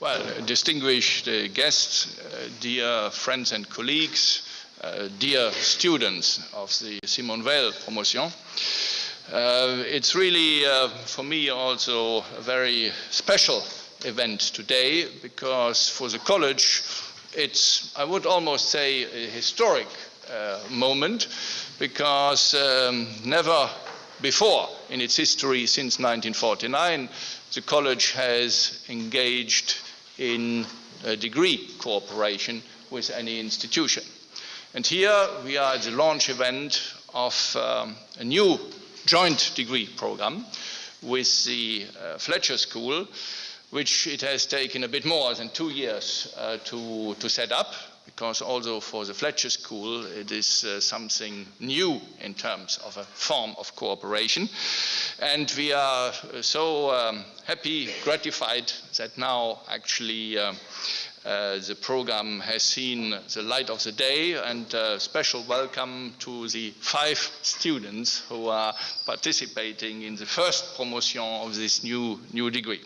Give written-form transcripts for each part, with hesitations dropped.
Well, distinguished guests, dear friends and colleagues, dear students of the Simone Weil promotion, it's really for me also a very special event today, because for the college it's, I would almost say, a historic moment, because never before in its history since 1949 the college has engaged in a degree cooperation with any institution. And here we are at the launch event of a new joint degree program with the Fletcher School, which it has taken a bit more than 2 years to set up, because also for the Fletcher School it is something new in terms of a form of cooperation. And we are so happy, gratified that now actually the program has seen the light of the day, and a special welcome to the 5 students who are participating in the first promotion of this new degree.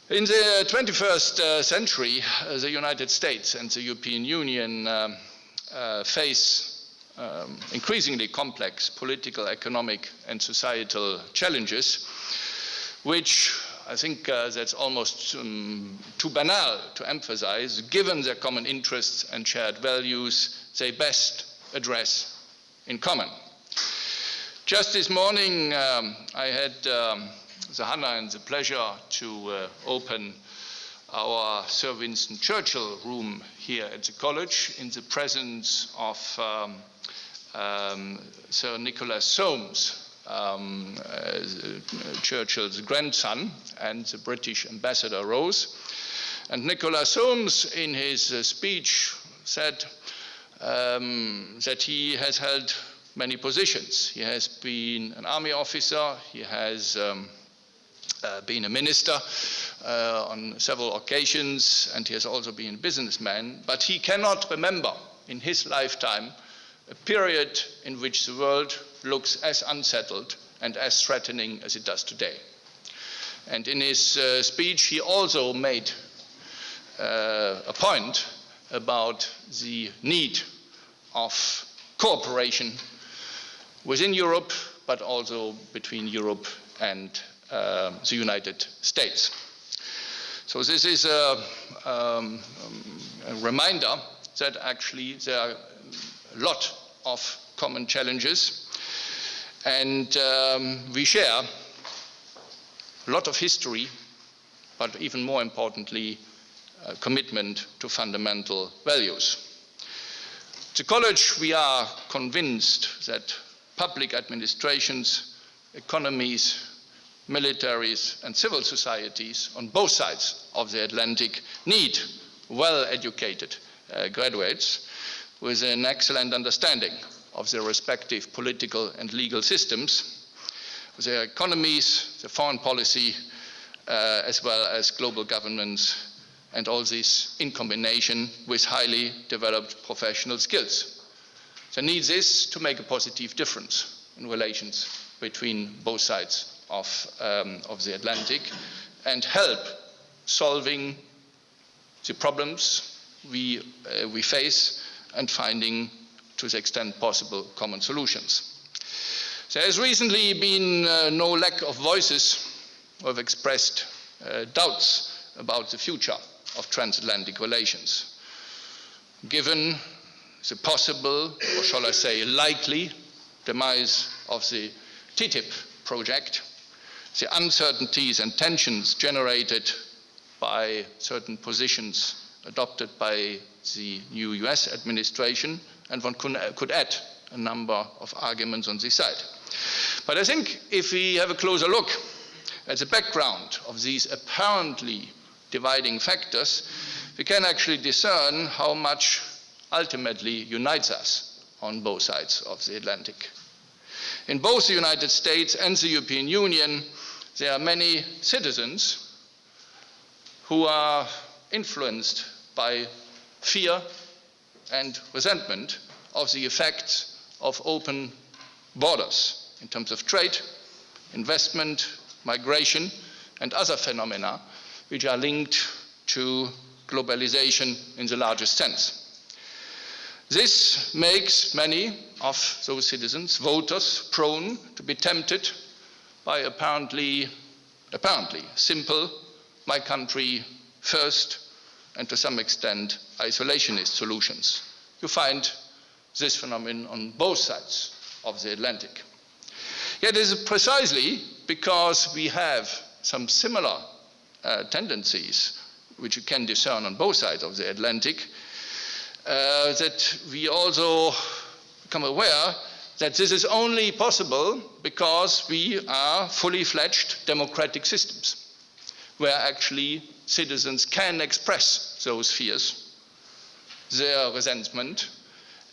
In the 21st century, the United States and the European Union face increasingly complex political, economic, and societal challenges, which I think that's almost too banal to emphasize. Given their common interests and shared values, they best address in common. Just this morning, I had the honor and the pleasure to open our Sir Winston Churchill room here at the college in the presence of Sir Nicholas Soames, Churchill's grandson, and the British ambassador Rose. And Nicholas Soames, in his speech, said that he has held many positions. He has been an army officer, he has been a minister on several occasions, and he has also been a businessman, but he cannot remember in his lifetime a period in which the world looks as unsettled and as threatening as it does today. And in his speech, he also made a point about the need of cooperation within Europe, but also between Europe and the United States. So this is a reminder that actually there are a lot of common challenges, and we share a lot of history, but even more importantly, commitment to fundamental values. At the college, we are convinced that public administrations, economies, militaries, and civil societies on both sides of the Atlantic need well-educated graduates with an excellent understanding of their respective political and legal systems, their economies, their foreign policy, as well as global governance, and all this in combination with highly developed professional skills. The need is to make a positive difference in relations between both sides of the Atlantic and help solving the problems we face and finding, to the extent possible, common solutions. There has recently been no lack of voices who have expressed doubts about the future of transatlantic relations. Given the possible, or shall I say likely, demise of the TTIP project, the uncertainties and tensions generated by certain positions adopted by the new US administration, and one could add a number of arguments on this side. But I think if we have a closer look at the background of these apparently dividing factors, we can actually discern how much ultimately unites us on both sides of the Atlantic. In both the United States and the European Union, there are many citizens who are influenced by fear and resentment of the effects of open borders in terms of trade, investment, migration, and other phenomena which are linked to globalization in the largest sense. This makes many of those citizens, voters, prone to be tempted by apparently simple, my country first, and to some extent isolationist solutions. You find this phenomenon on both sides of the Atlantic. Yet it is precisely because we have some similar tendencies, which you can discern on both sides of the Atlantic, that we also become aware that this is only possible because we are fully fledged democratic systems, where actually citizens can express those fears, their resentment,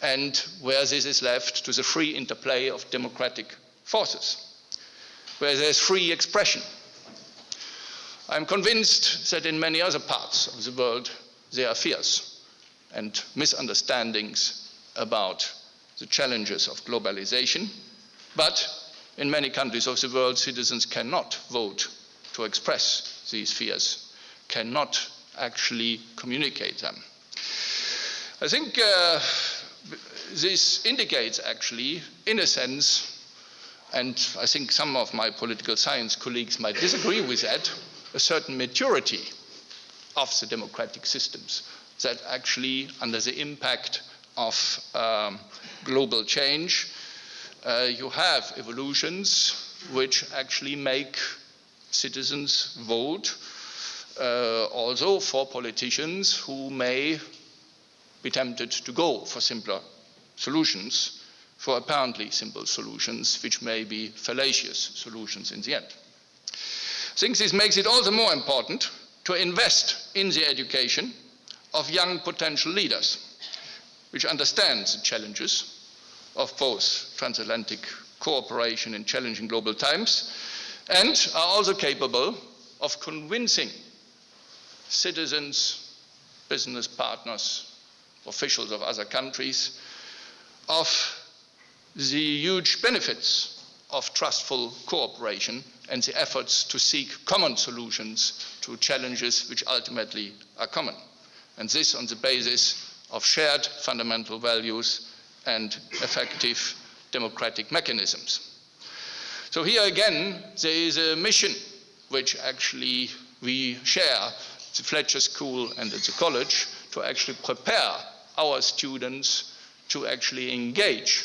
and where this is left to the free interplay of democratic forces, where there's free expression. I'm convinced that in many other parts of the world there are fears and misunderstandings about the challenges of globalization, but in many countries of the world, citizens cannot vote to express these fears, cannot actually communicate them. I think this indicates actually, in a sense, and I think some of my political science colleagues might disagree with that, a certain maturity of the democratic systems that actually, under the impact of global change, you have evolutions which actually make citizens vote also for politicians who may be tempted to go for simpler solutions, for apparently simple solutions, which may be fallacious solutions in the end. I think this makes it all the more important to invest in the education of young potential leaders, which understand the challenges of both transatlantic cooperation in challenging global times, and are also capable of convincing citizens, business partners, officials of other countries of the huge benefits of trustful cooperation and the efforts to seek common solutions to challenges which ultimately are common. And this on the basis of shared fundamental values and effective democratic mechanisms. So here again, there is a mission which actually we share, the Fletcher School and at the college, to actually prepare our students to actually engage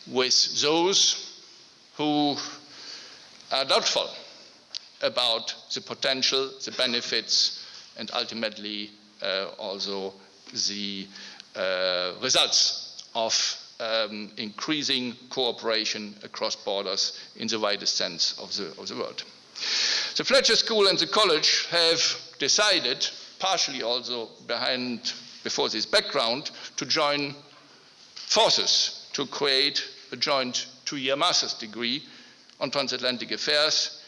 with those who are doubtful about the potential, the benefits, and ultimately also the results of increasing cooperation across borders in the widest sense of the world. The Fletcher School and the college have decided, partially also before this background, to join forces to create a joint 2-year master's degree on transatlantic affairs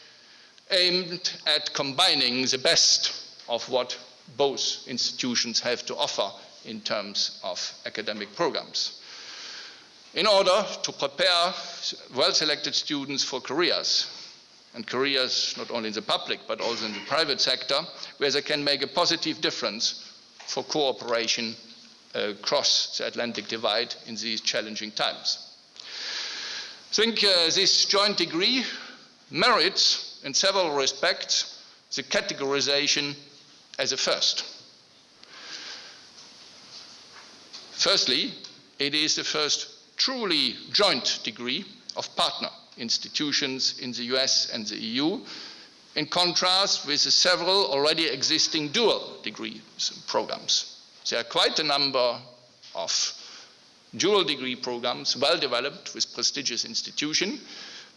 aimed at combining the best of what both institutions have to offer in terms of academic programs, in order to prepare well-selected students for careers, and careers not only in the public but also in the private sector, where they can make a positive difference for cooperation across the Atlantic divide in these challenging times. I think this joint degree merits, in several respects, the categorization as a first. Firstly, it is the first truly joint degree of partner institutions in the US and the EU, in contrast with the several already existing dual degree programs. There are quite a number of dual degree programs, well developed with prestigious institutions,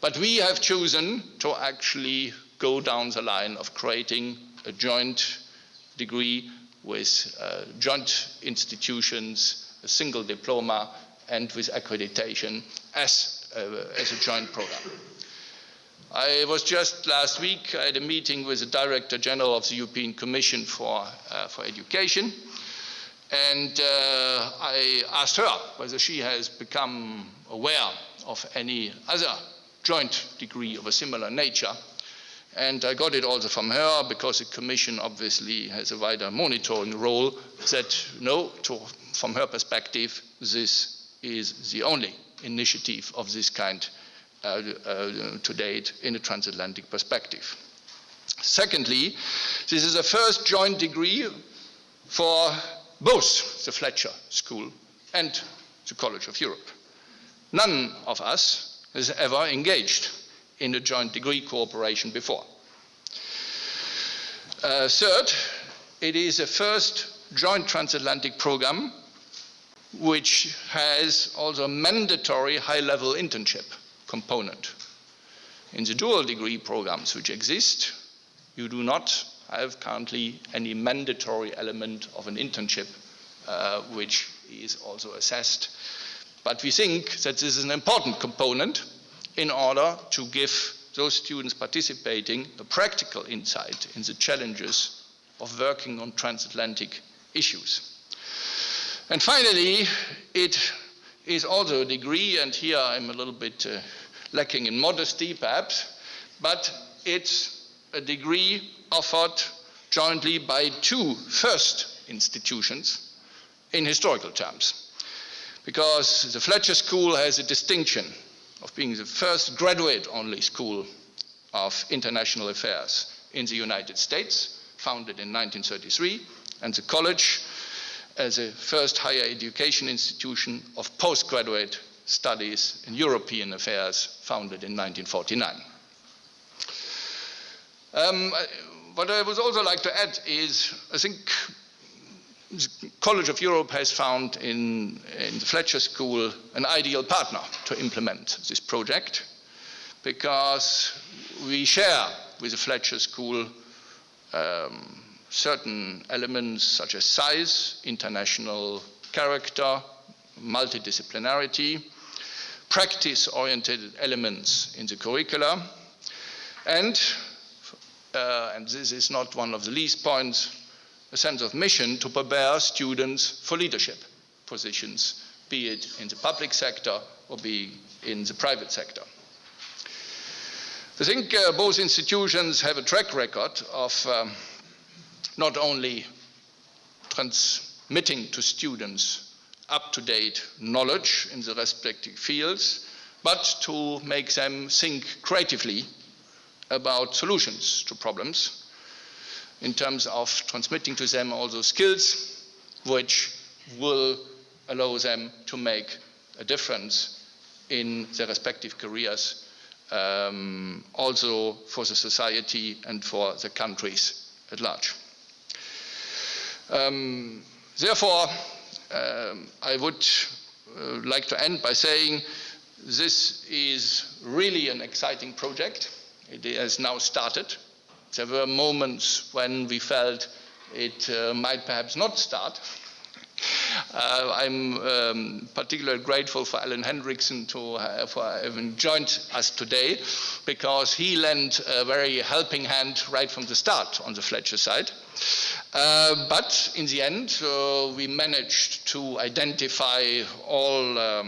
but we have chosen to actually go down the line of creating a joint degree with joint institutions, a single diploma, and with accreditation as a joint program. I was just last week at a meeting with the Director General of the European Commission for Education, and I asked her whether she has become aware of any other joint degree of a similar nature. and I got it also from her, because the Commission obviously has a wider monitoring role, that no, from her perspective, this is the only initiative of this kind to date in a transatlantic perspective. Secondly, this is a first joint degree for both the Fletcher School and the College of Europe. None of us has ever engaged in a joint degree cooperation before. Third, it is a first joint transatlantic program which has also a mandatory high-level internship component. In the dual degree programs which exist, you do not have currently any mandatory element of an internship which is also assessed. But we think that this is an important component in order to give those students participating a practical insight in the challenges of working on transatlantic issues. And finally, it is also a degree, and here I'm a little bit lacking in modesty perhaps, but it's a degree offered jointly by two first institutions in historical terms. Because the Fletcher School has a distinction of being the first graduate-only school of international affairs in the United States, founded in 1933, and the college as a first higher education institution of postgraduate studies in European affairs, founded in 1949. What I would also like to add is, I think the College of Europe has found in the Fletcher School an ideal partner to implement this project, because we share with the Fletcher School certain elements such as size, international character, multidisciplinarity, practice-oriented elements in the curricula, and this is not one of the least points, a sense of mission to prepare students for leadership positions, be it in the public sector or be in the private sector. I think both institutions have a track record of not only transmitting to students up-to-date knowledge in the respective fields, but to make them think creatively about solutions to problems, in terms of transmitting to them also skills which will allow them to make a difference in their respective careers, also for the society and for the countries at large. Therefore, I would like to end by saying this is really an exciting project. It has now started. There were moments when we felt it might perhaps not start. I'm particularly grateful for Alan Hendrickson for having joined us today, because he lent a very helping hand right from the start on the Fletcher side. But in the end, we managed to identify all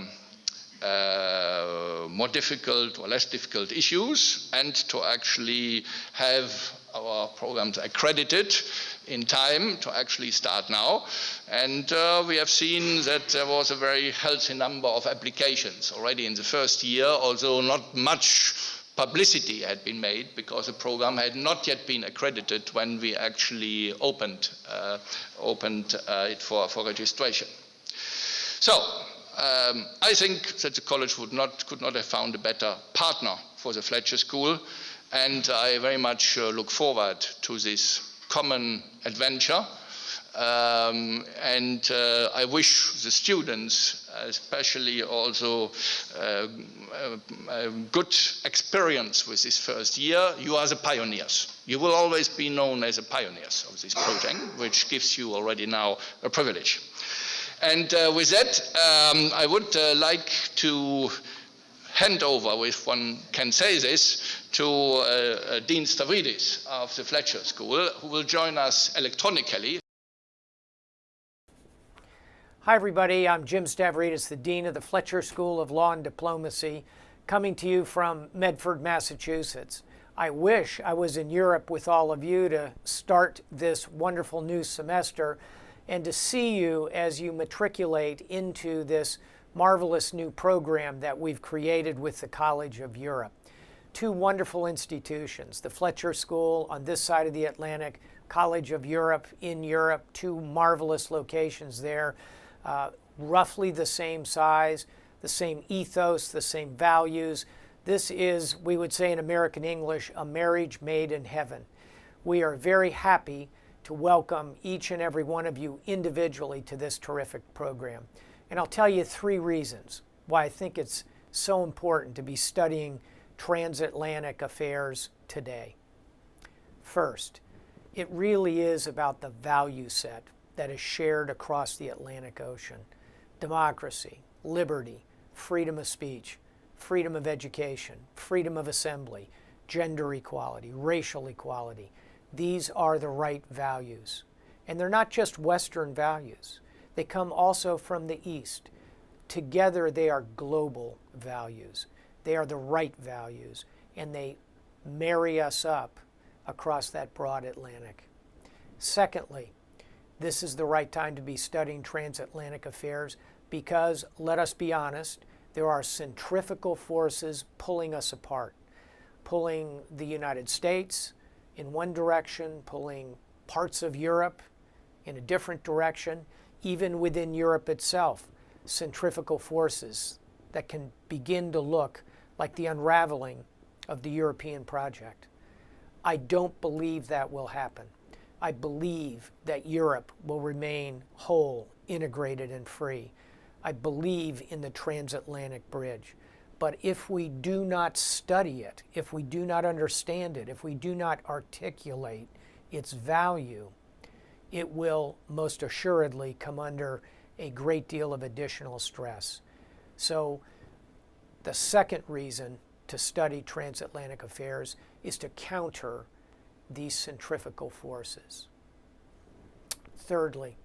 more difficult or less difficult issues, and to actually have our programs accredited in time to actually start now. And we have seen that there was a very healthy number of applications already in the first year, although not much publicity had been made, because the program had not yet been accredited when we actually opened it for registration. So I think that the college could not have found a better partner for the Fletcher School, and I very much look forward to this common adventure. And I wish the students, especially also, a good experience with this first year. You are the pioneers. You will always be known as the pioneers of this project, which gives you already now a privilege. And with that, I would like to hand over, if one can say this, to Dean Stavridis of the Fletcher School, who will join us electronically. Hi, everybody. I'm Jim Stavridis, the Dean of the Fletcher School of Law and Diplomacy, coming to you from Medford, Massachusetts. I wish I was in Europe with all of you to start this wonderful new semester and to see you as you matriculate into this marvelous new program that we've created with the College of Europe. Two wonderful institutions, the Fletcher School on this side of the Atlantic, College of Europe in Europe, two marvelous locations there, roughly the same size, the same ethos, the same values. This is, we would say in American English, a marriage made in heaven. We are very happy to welcome each and every one of you individually to this terrific program. And I'll tell you 3 reasons why I think it's so important to be studying transatlantic affairs today. First, it really is about the value set that is shared across the Atlantic Ocean. Democracy, liberty, freedom of speech, freedom of education, freedom of assembly, gender equality, racial equality. These are the right values. And they're not just Western values. They come also from the East. Together they are global values. They are the right values, and they marry us up across that broad Atlantic. Secondly, this is the right time to be studying transatlantic affairs because, let us be honest, there are centrifugal forces pulling us apart, pulling the United States in one direction, pulling parts of Europe in a different direction, even within Europe itself, centrifugal forces that can begin to look like the unraveling of the European project. I don't believe that will happen. I believe that Europe will remain whole, integrated, and free. I believe in the transatlantic bridge. But if we do not study it, if we do not understand it, if we do not articulate its value, it will most assuredly come under a great deal of additional stress. So the second reason to study transatlantic affairs is to counter these centrifugal forces. Thirdly,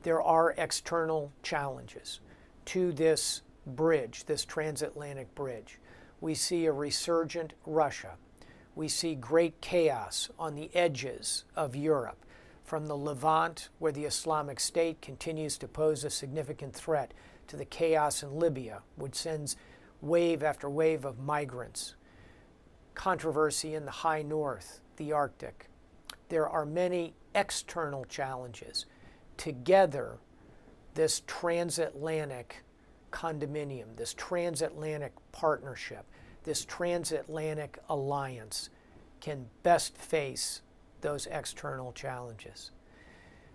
there are external challenges to this bridge, this transatlantic bridge. We see a resurgent Russia. We see great chaos on the edges of Europe, from the Levant, where the Islamic State continues to pose a significant threat, to the chaos in Libya, which sends wave after wave of migrants. Controversy in the high north, the Arctic. There are many external challenges. Together, this transatlantic condominium, this transatlantic partnership, this transatlantic alliance can best face those external challenges.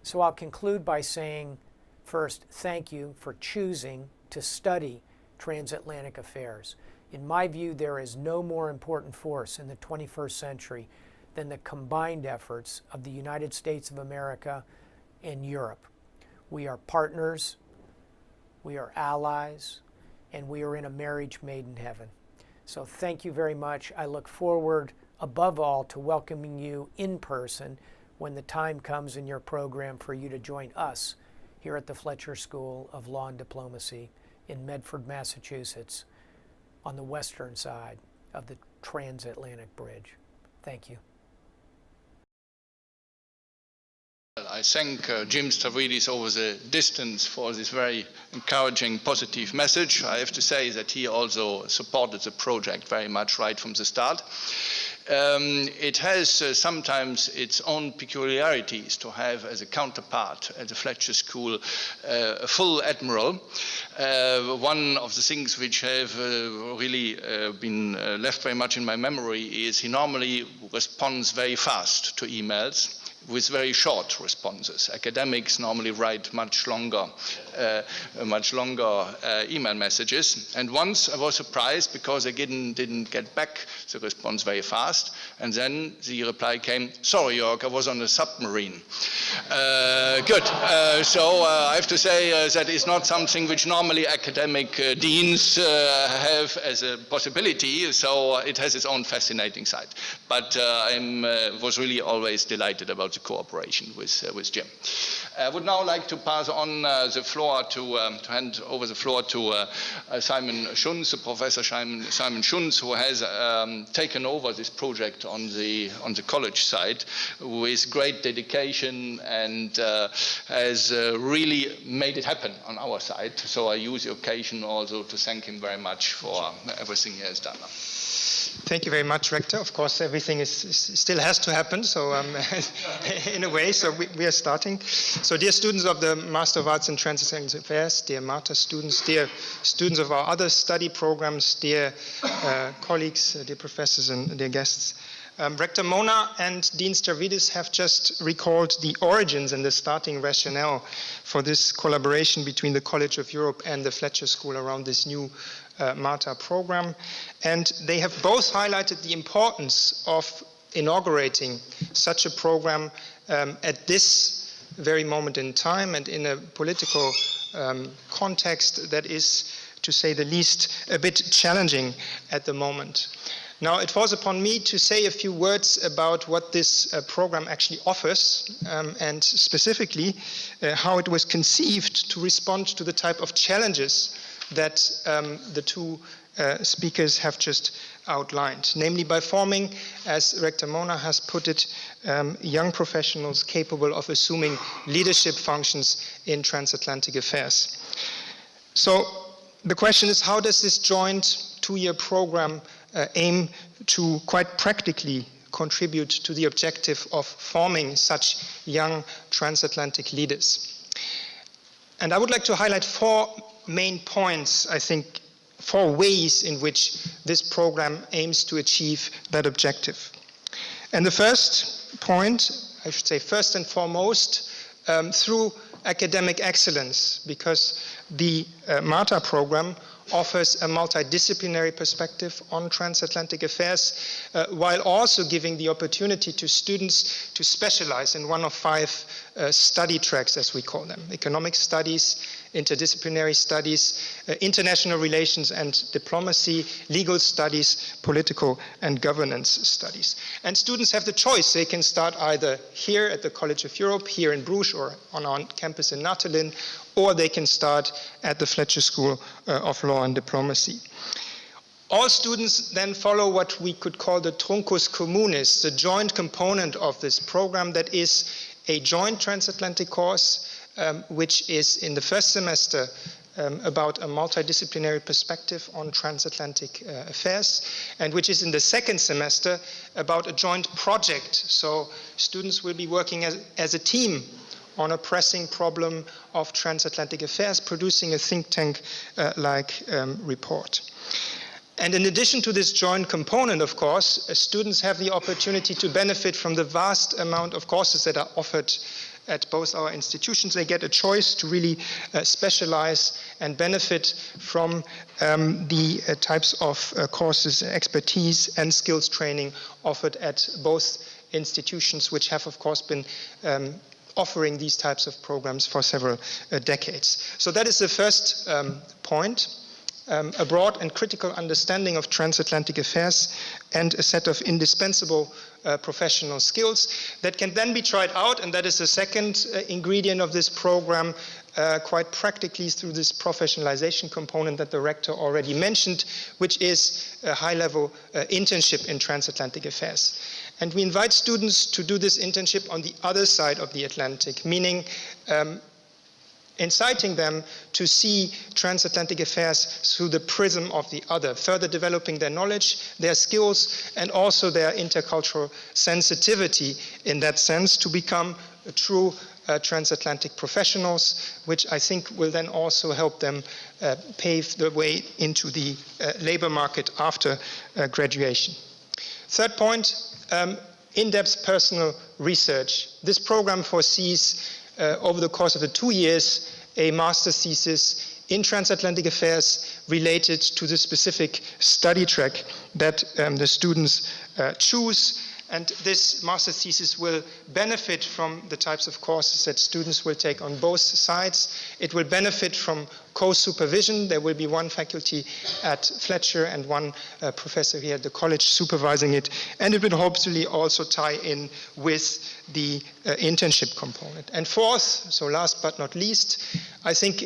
So I'll conclude by saying, first, thank you for choosing to study transatlantic affairs. In my view, there is no more important force in the 21st century than the combined efforts of the United States of America and Europe. We are partners, we are allies, and we are in a marriage made in heaven. So thank you very much. I look forward, above all, to welcoming you in person when the time comes in your program for you to join us here at the Fletcher School of Law and Diplomacy in Medford, Massachusetts, on the western side of the transatlantic bridge. Thank you. I thank Jim Stavridis over the distance for this very encouraging, positive message. I have to say that he also supported the project very much right from the start. It has sometimes its own peculiarities to have as a counterpart at the Fletcher School a full admiral. One of the things which have really been left very much in my memory is he normally responds very fast to emails with very short responses. Academics normally write much longer email messages. And once I was surprised because I didn't get back the response very fast. And then the reply came, "Sorry, Jörg, I was on a submarine." Good. So I have to say that is not something which normally academic deans have as a possibility. So it has its own fascinating side. But I was really always delighted about the cooperation with Jim. I would now like to pass on the floor to hand over the floor to Simon Schunz, Professor Simon Schunz, who has taken over this project on the college side with great dedication and has really made it happen on our side. So I use the occasion also to thank him very much for everything he has done. Thank you very much, Rector. Of course, everything still has to happen, so in a way, so we are starting. So dear students of the Master of Arts in Transatlantic Affairs, dear MATA students, dear students of our other study programs, dear colleagues, dear professors and dear guests. Rector Mona and Dean Stavridis have just recalled the origins and the starting rationale for this collaboration between the College of Europe and the Fletcher School around this new MATA program. And they have both highlighted the importance of inaugurating such a program at this very moment in time and in a political context that is, to say the least, a bit challenging at the moment. Now, it falls upon me to say a few words about what this program actually offers, and specifically how it was conceived to respond to the type of challenges that the two speakers have just outlined, namely by forming, as Rector Mona has put it, young professionals capable of assuming leadership functions in transatlantic affairs. So the question is, how does this joint two-year program aim to quite practically contribute to the objective of forming such young transatlantic leaders? And I would like to highlight 4 main points, I think, 4 ways in which this program aims to achieve that objective. And the first point, I should say first and foremost, through academic excellence, because the MATA program offers a multidisciplinary perspective on transatlantic affairs, while also giving the opportunity to students to specialize in one of 5 study tracks, as we call them: economic studies, interdisciplinary studies, international relations and diplomacy, legal studies, political and governance studies. And students have the choice. They can start either here at the College of Europe, here in Bruges, or on our campus in Nattelin, or they can start at the Fletcher School of Law and Diplomacy. All students then follow what we could call the truncus communis, the joint component of this program, that is a joint transatlantic course, which is in the first semester about a multidisciplinary perspective on transatlantic affairs, and which is in the second semester about a joint project. So students will be working as a team on a pressing problem of transatlantic affairs, producing a think tank-like report. And in addition to this joint component, of course, students have the opportunity to benefit from the vast amount of courses that are offered at both our institutions. They get a choice to really specialize and benefit from the types of courses, expertise and skills training offered at both institutions, which have, of course, been offering these types of programs for several decades. So that is the first point. A broad and critical understanding of transatlantic affairs and a set of indispensable professional skills that can then be tried out, and that is the second ingredient of this program, quite practically through this professionalization component that the rector already mentioned, which is a high-level internship in transatlantic affairs. And we invite students to do this internship on the other side of the Atlantic, meaning inciting them to see transatlantic affairs through the prism of the other, further developing their knowledge, their skills, and also their intercultural sensitivity in that sense to become a true transatlantic professionals, which I think will then also help them pave the way into the labor market after graduation. Third point, in-depth personal research. This program foresees over the course of the 2 years, a master's thesis in transatlantic affairs related to the specific study track that the students choose. And this master's thesis will benefit from the types of courses that students will take on both sides. It will benefit from co-supervision. There will be one faculty at Fletcher and one professor here at the college supervising it. And it will hopefully also tie in with the internship component. And fourth, so last but not least, I think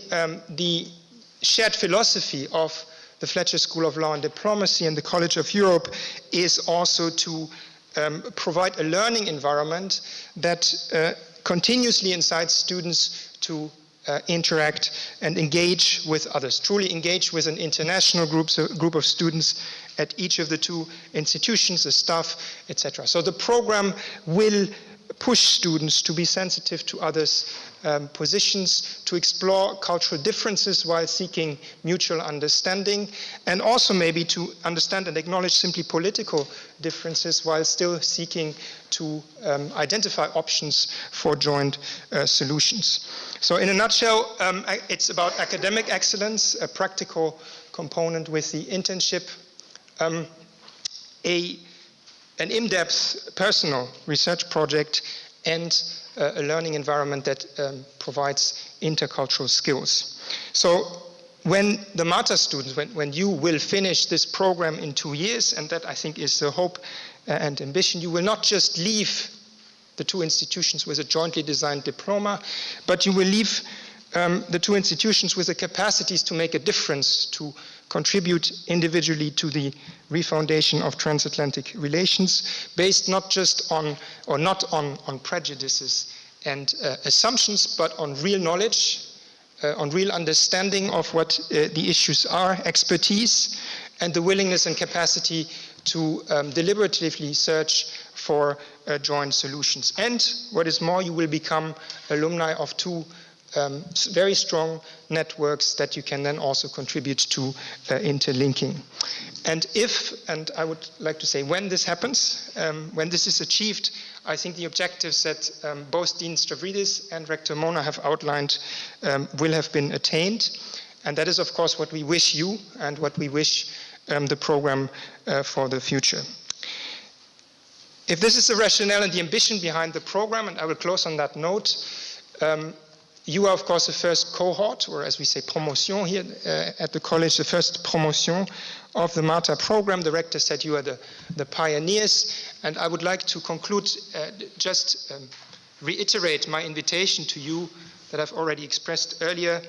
the shared philosophy of the Fletcher School of Law and Diplomacy and the College of Europe is also to provide a learning environment that continuously incites students to interact and engage with others, truly engage with an international group of students at each of the two institutions, the staff, etc. So the program will push students to be sensitive to others' positions, to explore cultural differences while seeking mutual understanding, and also maybe to understand and acknowledge simply political differences while still seeking to identify options for joint solutions. So in a nutshell, it's about academic excellence, a practical component with the internship, an in-depth personal research project, and a learning environment that provides intercultural skills. So when the MATA students, when you will finish this program in 2 years, and that I think is the hope and ambition, you will not just leave the two institutions with a jointly designed diploma, but you will leave the two institutions with the capacities to make a difference, to contribute individually to the refoundation of transatlantic relations, based not just on, or not on prejudices and assumptions, but on real knowledge, on real understanding of what the issues are, expertise, and the willingness and capacity to deliberatively search for joint solutions. And what is more, you will become alumni of two very strong networks that you can then also contribute to interlinking. And if, and I would like to say when this happens, when this is achieved, I think the objectives that both Dean Stavridis and Rector Mona have outlined will have been attained. And that is, of course, what we wish you and what we wish the program for the future. If this is the rationale and the ambition behind the program, and I will close on that note, you are, of course, the first cohort, or as we say, promotion here at the college, the first promotion of the MATA program. The rector said you are the pioneers. And I would like to conclude, just reiterate my invitation to you that I've already expressed earlier,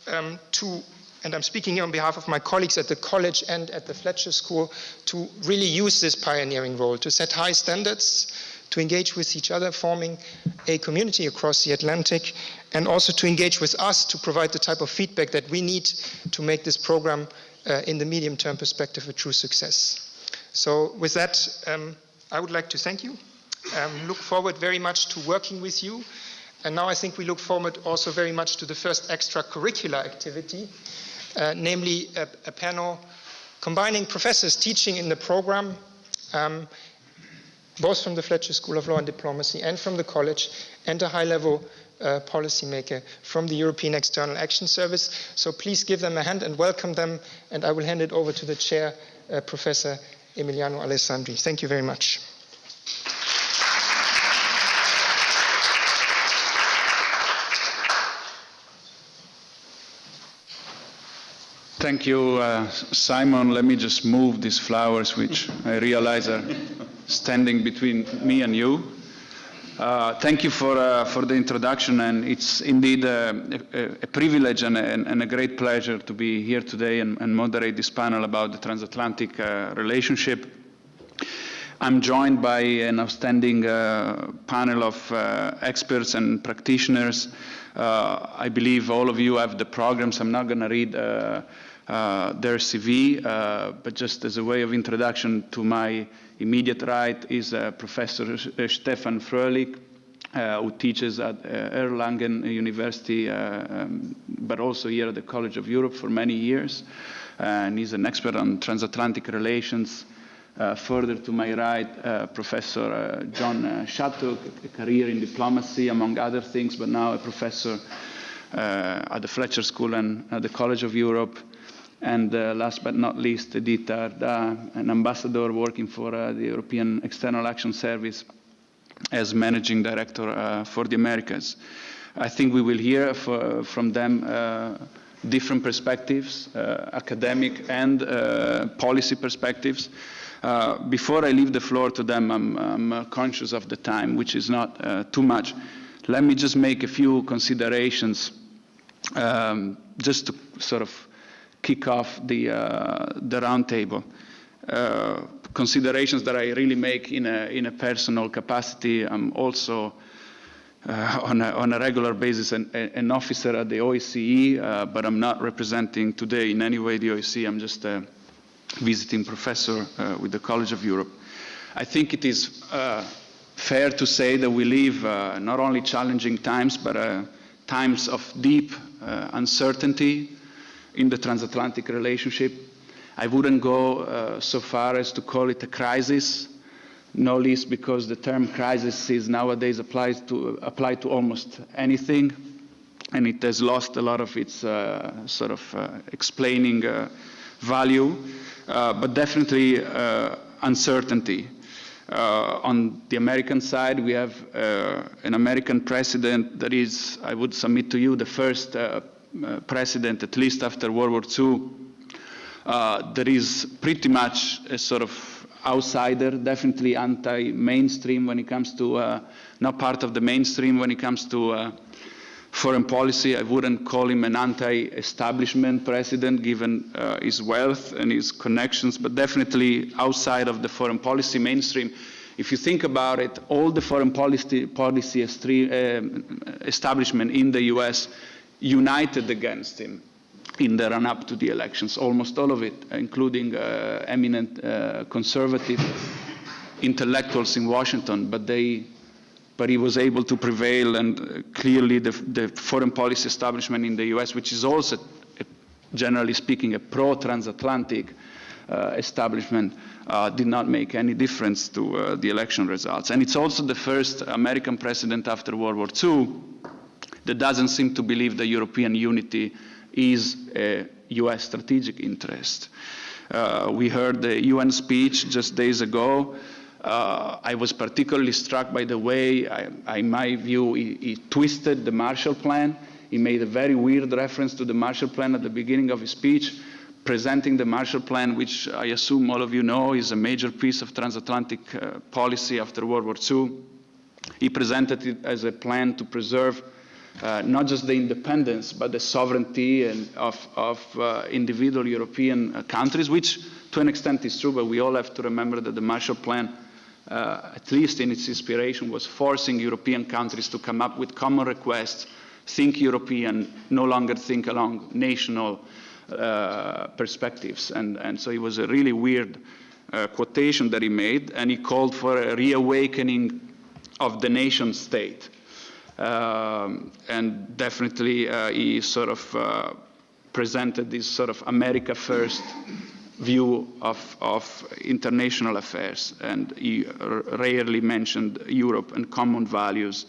and I'm speaking here on behalf of my colleagues at the college and at the Fletcher School, to really use this pioneering role, to set high standards, to engage with each other, forming a community across the Atlantic, and also to engage with us to provide the type of feedback that we need to make this program in the medium-term perspective a true success. So with that, I would like to thank you. Look forward very much to working with you. And now I think we look forward also very much to the first extracurricular activity, namely a panel combining professors teaching in the program, both from the Fletcher School of Law and Diplomacy and from the college, and a high-level policymaker from the European External Action Service. So please give them a hand and welcome them, and I will hand it over to the chair, Professor Emiliano Alessandri. Thank you very much. Thank you, Simon. Let me just move these flowers, which I realize are standing between me and you. Thank you for the introduction, and it's indeed a privilege and a great pleasure to be here today and moderate this panel about the transatlantic relationship. I'm joined by an outstanding panel of experts and practitioners. I believe all of you have the programs. I'm not going to read their CV, but just as a way of introduction, to my immediate right is Professor Stefan Fröhlich, who teaches at Erlangen University, but also here at the College of Europe for many years. And he's an expert on transatlantic relations. Further to my right, Professor John Shattuck, a career in diplomacy, among other things, but now a professor at the Fletcher School and at the College of Europe. And last but not least, Edita, an ambassador working for the European External Action Service as managing director for the Americas. I think we will hear from them different perspectives, academic and policy perspectives. Before I leave the floor to them, I'm conscious of the time, which is not too much. Let me just make a few considerations just to sort of kick off the roundtable. Considerations that I really make in a personal capacity. I'm also on a regular basis an officer at the OSCE, but I'm not representing today in any way the OSCE. I'm just a visiting professor with the College of Europe. I think it is fair to say that we live not only challenging times, but times of deep uncertainty in the transatlantic relationship. I wouldn't go so far as to call it a crisis, no least because the term crisis is nowadays applied to almost anything, and it has lost a lot of its explaining value, but definitely uncertainty. On the American side, we have an American president that is, I would submit to you, the first president, at least after World War II, that is pretty much a sort of outsider, definitely anti-mainstream when it comes to, not part of the mainstream when it comes to foreign policy. I wouldn't call him an anti-establishment president, given his wealth and his connections, but definitely outside of the foreign policy mainstream. If you think about it, all the foreign policy establishment in the US united against him in the run-up to the elections, almost all of it, including eminent conservative intellectuals in Washington, but he was able to prevail, and clearly the foreign policy establishment in the US, which is also, generally speaking, a pro-transatlantic establishment, did not make any difference to the election results. And it's also the first American president after World War II that doesn't seem to believe that European unity is a US strategic interest. We heard the UN speech just days ago. I was particularly struck by the way, in my view, he twisted the Marshall Plan. He made a very weird reference to the Marshall Plan at the beginning of his speech, presenting the Marshall Plan, which I assume all of you know is a major piece of transatlantic policy after World War II. He presented it as a plan to preserve not just the independence, but the sovereignty of individual European countries, which to an extent is true, but we all have to remember that the Marshall Plan, at least in its inspiration, was forcing European countries to come up with common requests, think European, no longer think along national perspectives. And so it was a really weird quotation that he made, and he called for a reawakening of the nation state. And definitely he sort of presented this sort of America first view of international affairs, and he rarely mentioned Europe and common values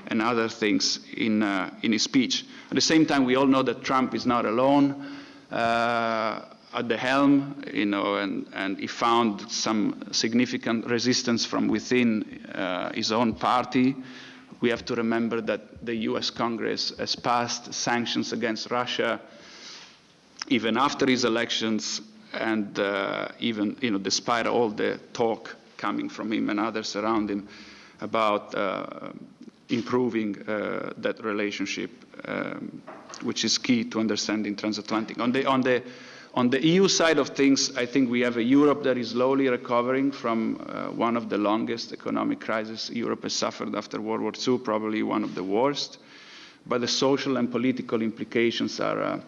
and other things in his speech. At the same time, we all know that Trump is not alone at the helm, and he found some significant resistance from within his own party. We have to remember that the US Congress has passed sanctions against Russia even after his elections, and even, despite all the talk coming from him and others around him about improving that relationship, which is key to understanding transatlantic. On the EU side of things, I think we have a Europe that is slowly recovering from one of the longest economic crises Europe has suffered after World War II, probably one of the worst. But the social and political implications are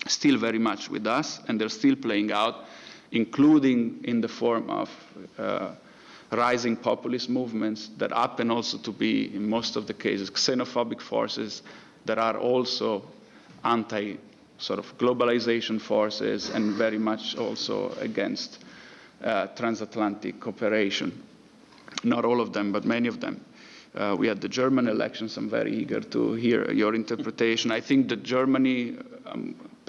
still very much with us, and they're still playing out, including in the form of rising populist movements that happen also to be, in most of the cases, xenophobic forces that are also sort of globalization forces, and very much also against transatlantic cooperation. Not all of them, but many of them. We had the German elections. I'm very eager to hear your interpretation. I think that Germany,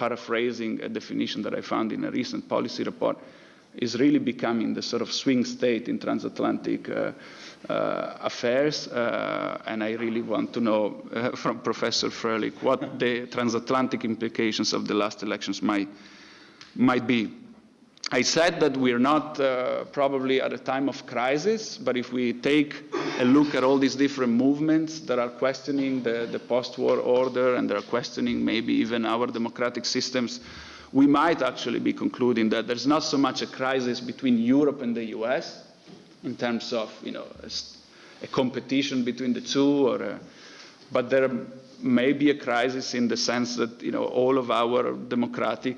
paraphrasing a definition that I found in a recent policy report, is really becoming the sort of swing state in transatlantic affairs. And I really want to know from Professor Froelich what the transatlantic implications of the last elections might be. I said that we're not probably at a time of crisis, but if we take a look at all these different movements that are questioning the post-war order and that are questioning maybe even our democratic systems, we might actually be concluding that there's not so much a crisis between Europe and the US in terms of, a competition between the two, but there may be a crisis in the sense that, all of our democratic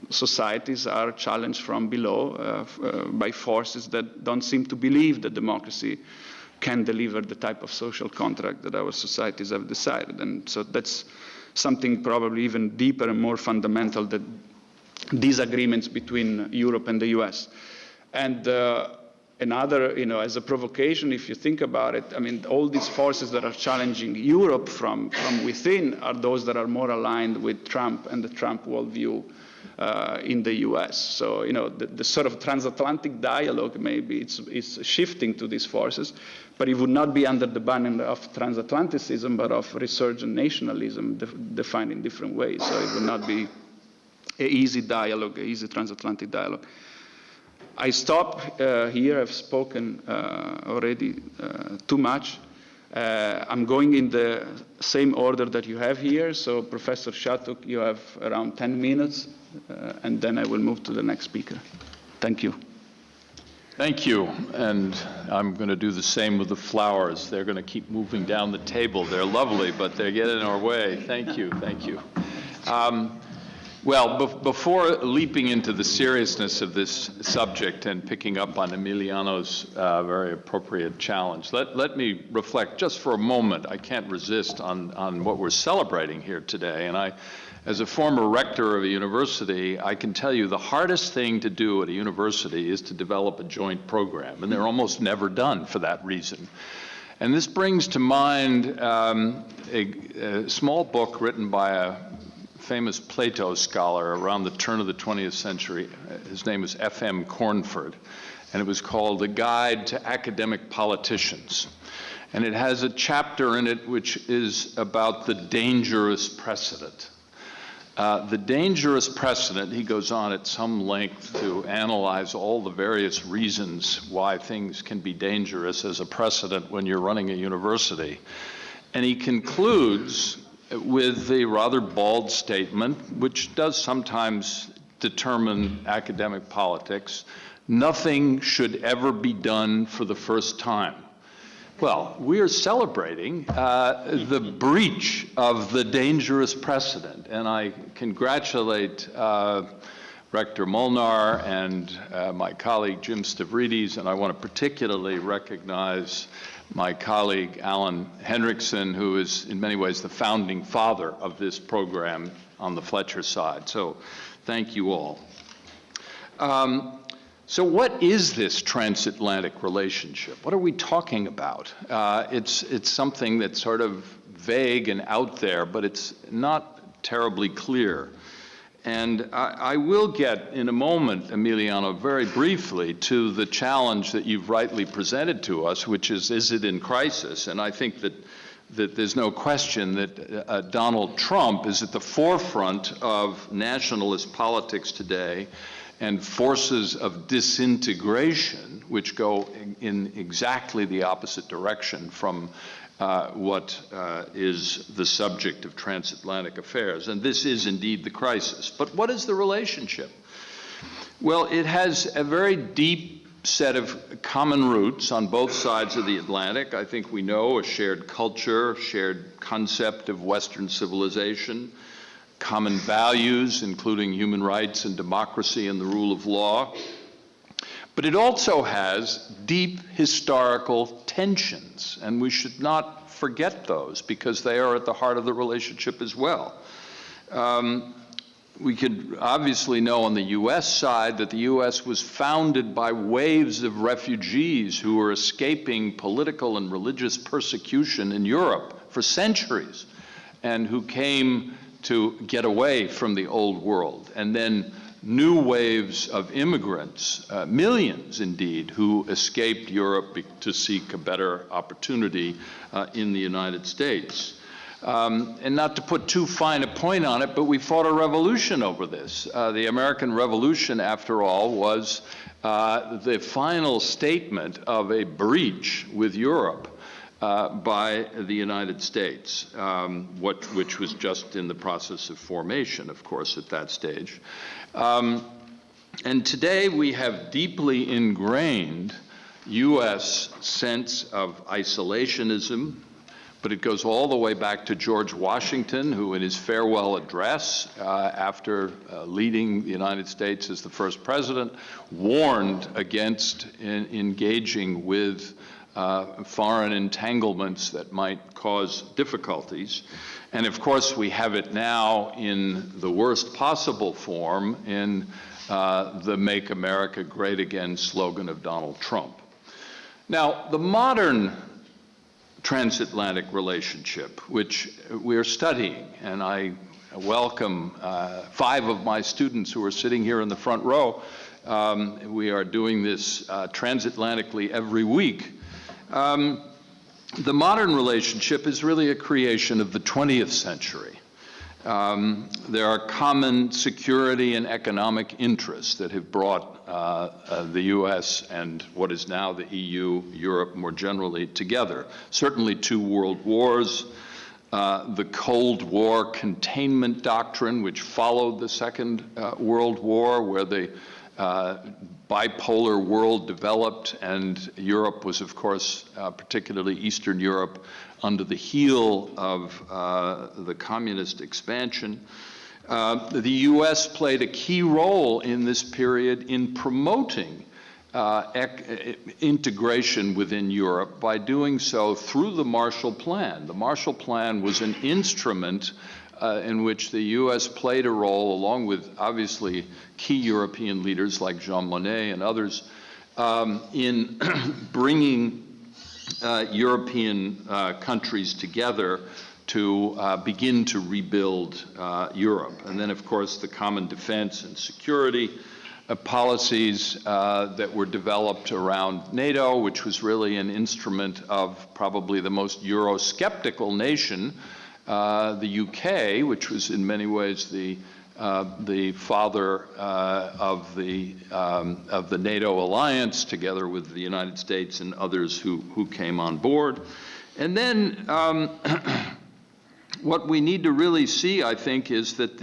societies are challenged from below by forces that don't seem to believe that democracy can deliver the type of social contract that our societies have decided. And so that's something probably even deeper and more fundamental than disagreements between Europe and the US. And another, as a provocation, if you think about it, all these forces that are challenging Europe from within are those that are more aligned with Trump and the Trump worldview in the US. So, the sort of transatlantic dialogue, maybe it's shifting to these forces, but it would not be under the banner of transatlanticism, but of resurgent nationalism defined in different ways. So it would not be an easy dialogue, an easy transatlantic dialogue. I stop here. I've spoken already too much. I'm going in the same order that you have here. So Professor Shattuck, you have around 10 minutes, and then I will move to the next speaker. Thank you. Thank you. And I'm going to do the same with the flowers. They're going to keep moving down the table. They're lovely, but they get in our way. Thank you. Thank you. Well, before leaping into the seriousness of this subject and picking up on Emiliano's very appropriate challenge, let me reflect just for a moment. I can't resist on what we're celebrating here today. And as a former rector of a university, I can tell you the hardest thing to do at a university is to develop a joint program. And they're almost never done for that reason. And this brings to mind a small book written by a famous Plato scholar around the turn of the 20th century. His name is F.M. Cornford, and it was called A Guide to Academic Politicians. And it has a chapter in it which is about the dangerous precedent. The dangerous precedent, he goes on at some length to analyze all the various reasons why things can be dangerous as a precedent when you're running a university. And he concludes with the rather bald statement, which does sometimes determine academic politics: nothing should ever be done for the first time. Well, we are celebrating the breach of the dangerous precedent, and I congratulate Rector Molnar and my colleague Jim Stavridis, and I want to particularly recognize my colleague Alan Henriksen, who is in many ways the founding father of this program on the Fletcher side. So thank you all. So what is this transatlantic relationship? What are we talking about? It's something that's sort of vague and out there, but it's not terribly clear. And I will get in a moment, Emiliano, very briefly to the challenge that you've rightly presented to us, which is it in crisis? And I think that there's no question that Donald Trump is at the forefront of nationalist politics today, and forces of disintegration, which go in exactly the opposite direction from what is the subject of transatlantic affairs. And this is indeed the crisis. But what is the relationship? Well, it has a very deep set of common roots on both sides of the Atlantic. I think we know a shared culture, shared concept of Western civilization, common values, including human rights and democracy and the rule of law. But it also has deep historical tensions, and we should not forget those because they are at the heart of the relationship as well. We could obviously know on the U.S. side that the U.S. was founded by waves of refugees who were escaping political and religious persecution in Europe for centuries, and who came to get away from the old world. And then new waves of immigrants, millions indeed, who escaped Europe to seek a better opportunity in the United States. And not to put too fine a point on it, but we fought a revolution over this. The American Revolution, after all, was the final statement of a breach with Europe by the United States, which was just in the process of formation, of course, at that stage. And today we have deeply ingrained U.S. sense of isolationism, but it goes all the way back to George Washington, who in his farewell address after leading the United States as the first president, warned against engaging with foreign entanglements that might cause difficulties. And of course, we have it now in the worst possible form in the Make America Great Again slogan of Donald Trump. Now, the modern transatlantic relationship, which we're studying, and I welcome 5 of my students who are sitting here in the front row. We are doing this transatlantically every week. The modern relationship is really a creation of the 20th century. There are common security and economic interests that have brought the U.S. and what is now the EU, Europe more generally, together. Certainly 2 world wars, the Cold War containment doctrine, which followed the Second World War, where the bipolar world developed, and Europe was, of course, particularly Eastern Europe, under the heel of the communist expansion. The U.S. played a key role in this period in promoting integration within Europe by doing so through the Marshall Plan. The Marshall Plan was an instrument in which the U.S. played a role, along with obviously key European leaders like Jean Monnet and others, in bringing European countries together to begin to rebuild Europe. And then, of course, the common defense and security policies that were developed around NATO, which was really an instrument of probably the most Eurosceptical nation, the UK, which was in many ways the father of the NATO alliance, together with the United States and others who came on board. And then what we need to really see, I think, is that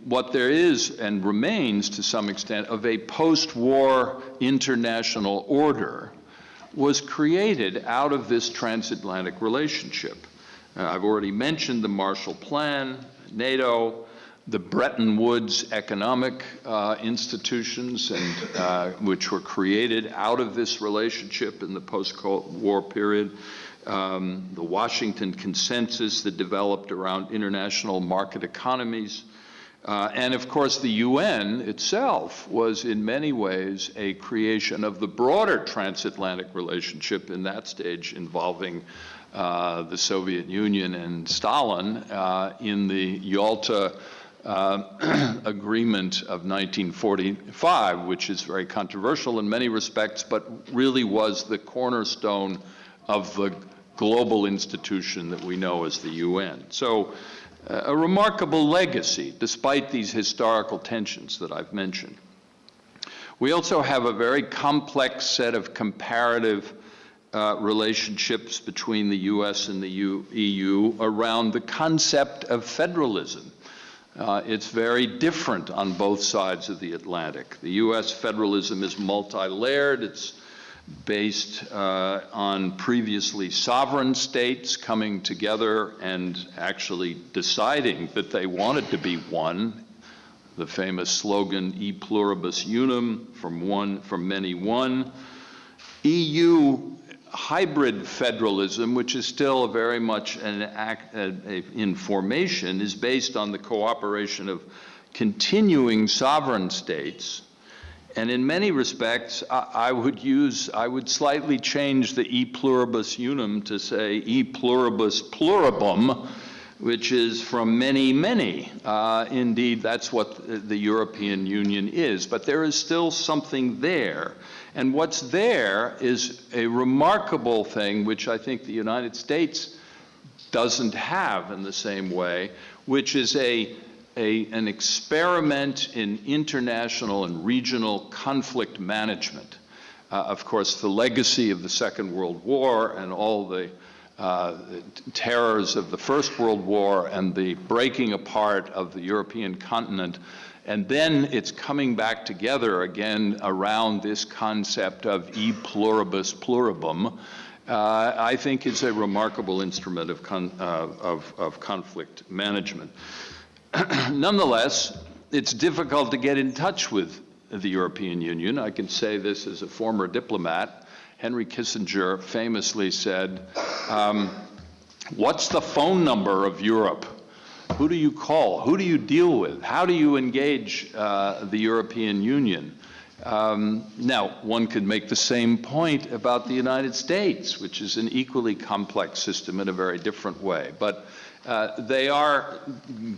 what there is and remains to some extent of a post-war international order was created out of this transatlantic relationship. I've already mentioned the Marshall Plan, NATO, the Bretton Woods economic institutions, and which were created out of this relationship in the post-Cold War period, the Washington Consensus that developed around international market economies, and of course the UN itself was in many ways a creation of the broader transatlantic relationship in that stage, involving the Soviet Union and Stalin in the Yalta Agreement of 1945, which is very controversial in many respects, but really was the cornerstone of the global institution that we know as the UN. So a remarkable legacy, despite these historical tensions that I've mentioned. We also have a very complex set of comparative relationships between the US and the EU around the concept of federalism. It's very different on both sides of the Atlantic. The US federalism is multi-layered. It's based on previously sovereign states coming together and actually deciding that they wanted to be one. The famous slogan, E pluribus unum, from many one. EU hybrid federalism, which is still very much in formation, is based on the cooperation of continuing sovereign states. And in many respects, I would slightly change the E pluribus unum to say E pluribus pluribum, which is from many, many. Indeed, that's what the European Union is. But there is still something there. And what's there is a remarkable thing, which I think the United States doesn't have in the same way, which is an experiment in international and regional conflict management. Of course, the legacy of the Second World War and all the terrors of the First World War and the breaking apart of the European continent, and then it's coming back together again around this concept of e pluribus pluribum, I think is a remarkable instrument of conflict management. Nonetheless, it's difficult to get in touch with the European Union. I can say this as a former diplomat. Henry Kissinger famously said, what's the phone number of Europe? Who do you call? Who do you deal with? How do you engage the European Union? Now, one could make the same point about the United States, which is an equally complex system in a very different way. But they are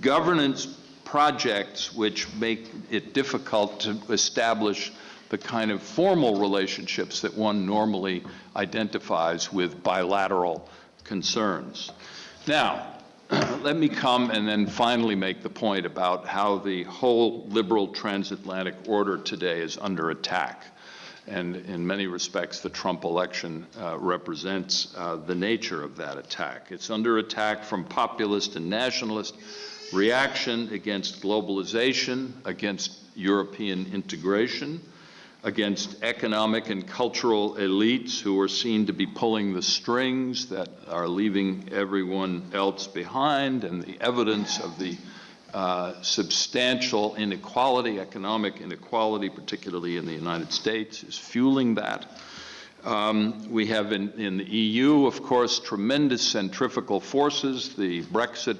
governance projects which make it difficult to establish the kind of formal relationships that one normally identifies with bilateral concerns. Now, let me come and then finally make the point about how the whole liberal transatlantic order today is under attack. And in many respects, the Trump election represents the nature of that attack. It's under attack from populist and nationalist reaction against globalization, against European integration, against economic and cultural elites who are seen to be pulling the strings that are leaving everyone else behind, and the evidence of the substantial inequality, economic inequality, particularly in the United States, is fueling that. We have in the EU, of course, tremendous centrifugal forces, the Brexit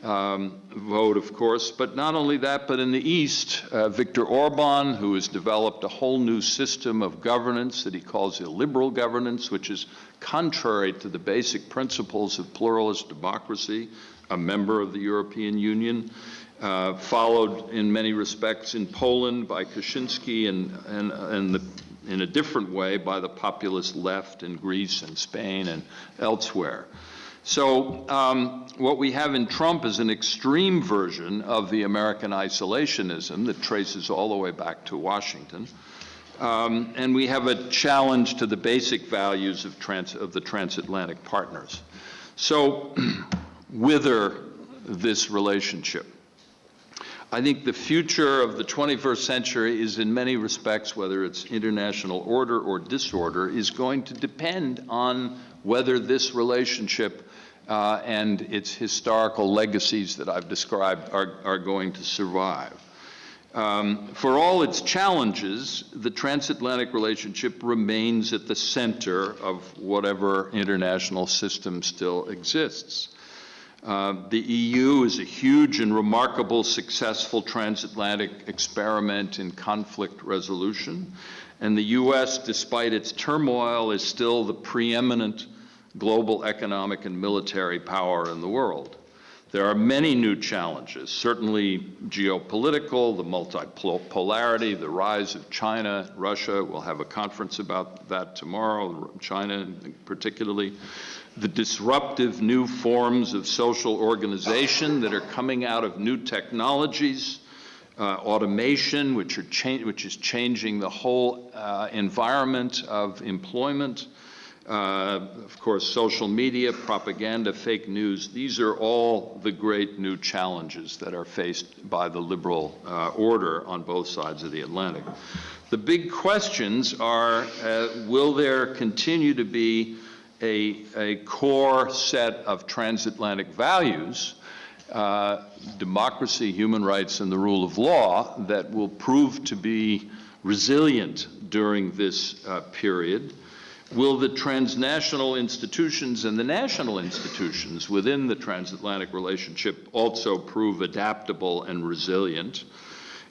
vote, of course, but not only that, but in the East, Viktor Orban, who has developed a whole new system of governance that he calls illiberal governance, which is contrary to the basic principles of pluralist democracy, a member of the European Union, followed in many respects in Poland by Kaczynski and in a different way by the populist left in Greece and Spain and elsewhere. So what we have in Trump is an extreme version of the American isolationism that traces all the way back to Washington. And we have a challenge to the basic values of the transatlantic partners. So wither this relationship. I think the future of the 21st century is in many respects, whether it's international order or disorder, is going to depend on whether this relationship and its historical legacies that I've described are going to survive. For all its challenges, the transatlantic relationship remains at the center of whatever international system still exists. The EU is a huge and remarkable successful transatlantic experiment in conflict resolution, and the US, despite its turmoil, is still the preeminent global economic and military power in the world. There are many new challenges, certainly geopolitical, the multipolarity, the rise of China, Russia. We'll have a conference about that tomorrow, China particularly. The disruptive new forms of social organization that are coming out of new technologies, automation, which is changing the whole environment of employment. Of course, social media, propaganda, fake news, these are all the great new challenges that are faced by the liberal order on both sides of the Atlantic. The big questions are, will there continue to be a core set of transatlantic values, democracy, human rights, and the rule of law, that will prove to be resilient during this period? Will the transnational institutions and the national institutions within the transatlantic relationship also prove adaptable and resilient?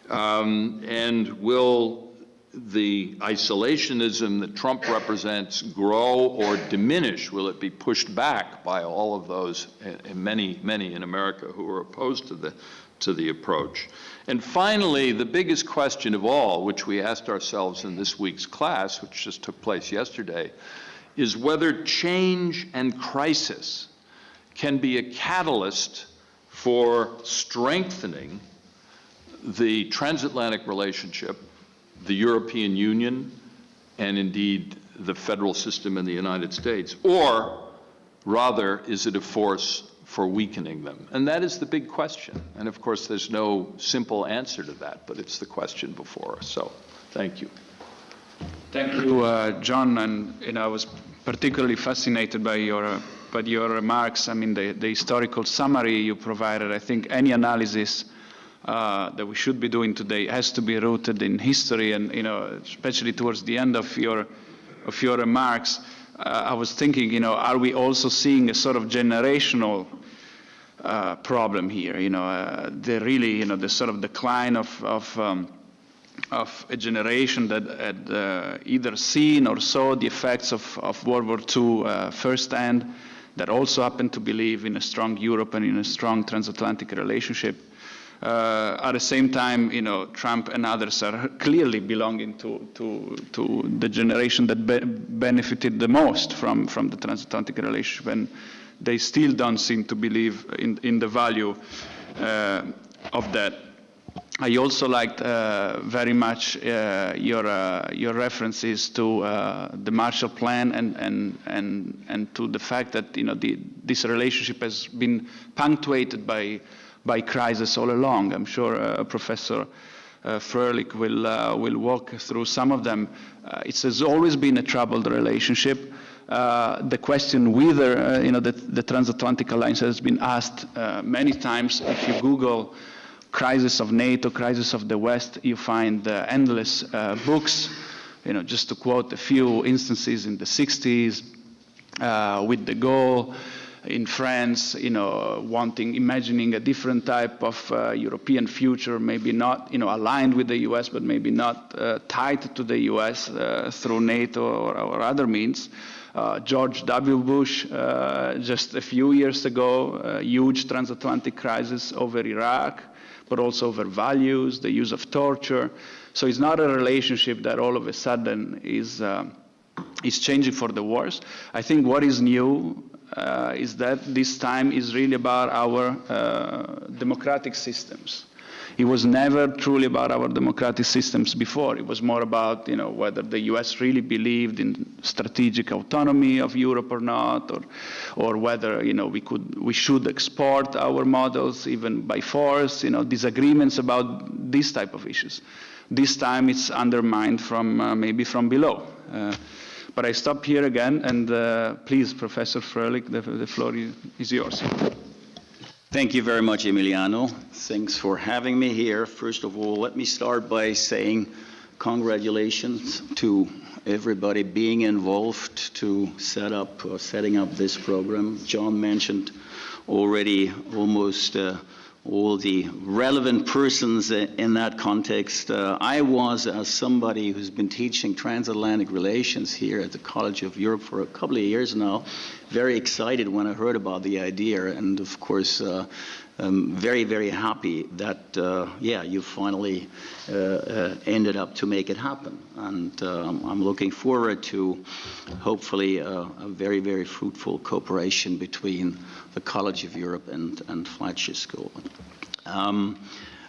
And will the isolationism that Trump represents grow or diminish? Will it be pushed back by all of those, and many in America who are opposed to the approach? And finally, the biggest question of all, which we asked ourselves in this week's class, which just took place yesterday, is whether change and crisis can be a catalyst for strengthening the transatlantic relationship, the European Union, and indeed the federal system in the United States, or rather, is it a force for weakening them? And that is the big question. And of course, there's no simple answer to that, but it's the question before us. So, thank you. Thank you, John. And I was particularly fascinated by your remarks. I mean, the historical summary you provided. I think any analysis that we should be doing today has to be rooted in history, and especially towards the end of your remarks, I was thinking, are we also seeing a sort of generational problem here? The sort of decline of a generation that had either seen or saw the effects of World War II firsthand, that also happened to believe in a strong Europe and in a strong transatlantic relationship. At the same time, Trump and others are clearly belonging to the generation that benefited the most from the transatlantic relationship, and they still don't seem to believe in the value of that. I also liked very much your references to the Marshall Plan and to the fact that this relationship has been punctuated by crisis all along. I'm sure Professor Froelich will walk through some of them. It has always been a troubled relationship. The question whether the transatlantic alliance has been asked many times. If you Google crisis of NATO, crisis of the West, you find endless books. Just to quote a few instances in the 60s, with de Gaulle in France, imagining a different type of European future, maybe not, aligned with the U.S., but maybe not tied to the U.S. Through NATO or other means. George W. Bush, just a few years ago, a huge transatlantic crisis over Iraq, but also over values, the use of torture. So it's not a relationship that all of a sudden is changing for the worse. I think what is new is that this time is really about our democratic systems. It was never truly about our democratic systems before. It was more about whether the U.S. really believed in strategic autonomy of Europe or not, or whether we should export our models even by force. Disagreements about these type of issues. This time it's undermined from maybe from below. But I stop here again, and please, Professor Froelich, the floor is yours. Thank you very much, Emiliano. Thanks for having me here. First of all, let me start by saying congratulations to everybody being involved to setting up this program. John mentioned already almost all the relevant persons in that context. I was, as somebody who's been teaching transatlantic relations here at the College of Europe for a couple of years now, very excited when I heard about the idea, and of course very, very happy that you finally ended up to make it happen. And I'm looking forward to hopefully a very, very fruitful cooperation between the College of Europe and Fletcher School.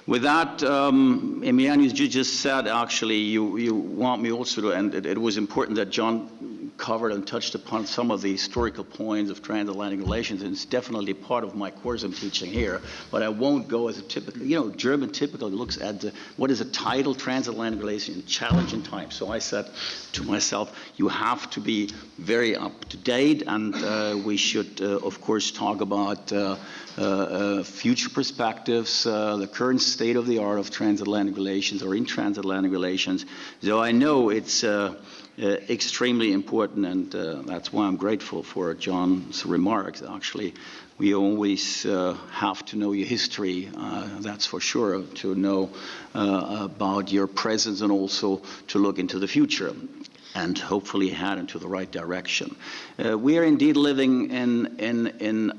With that, Emiliano, you just said, actually, you want me also to, and it was important that John covered and touched upon some of the historical points of transatlantic relations, and it's definitely part of my course I'm teaching here, but I won't go as a typical, German typically looks at what is a title, transatlantic relations, challenge in time. So I said to myself, you have to be very up to date, and we should, of course, talk about future perspectives, the current state of the art of transatlantic relations or in transatlantic relations. So I know it's extremely important, and that's why I'm grateful for John's remarks, actually, We always have to know your history, that's for sure, to know about your presence and also to look into the future and hopefully head into the right direction. We are indeed living in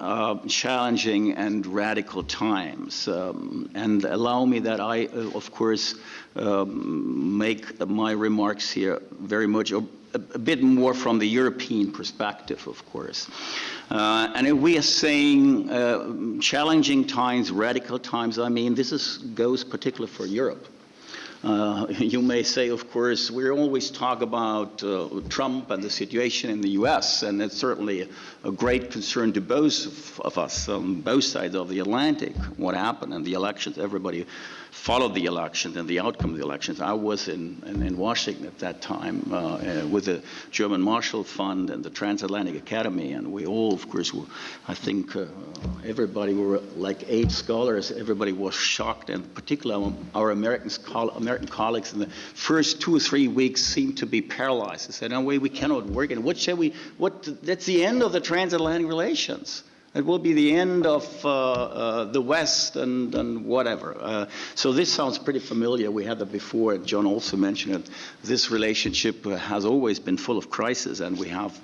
challenging and radical times. And allow me that I, of course, make my remarks here very much a bit more from the European perspective, of course. And if we are saying challenging times, radical times, I mean, this goes particularly for Europe. You may say, of course, we always talk about Trump and the situation in the US, and it's certainly a great concern to both of us, on both sides of the Atlantic, what happened in the elections. Everybody followed the elections and the outcome of the elections. I was in Washington at that time with the German Marshall Fund and the Transatlantic Academy, and we all, of course, were, I think everybody were like 8 scholars. Everybody was shocked, and particularly our American colleagues in the first 2 or 3 weeks seemed to be paralyzed. They said, no way, we cannot work, and what shall we, that's the end of the transatlantic relations. It will be the end of the West and whatever. So this sounds pretty familiar. We had that before. John also mentioned it. This relationship has always been full of crisis, and we have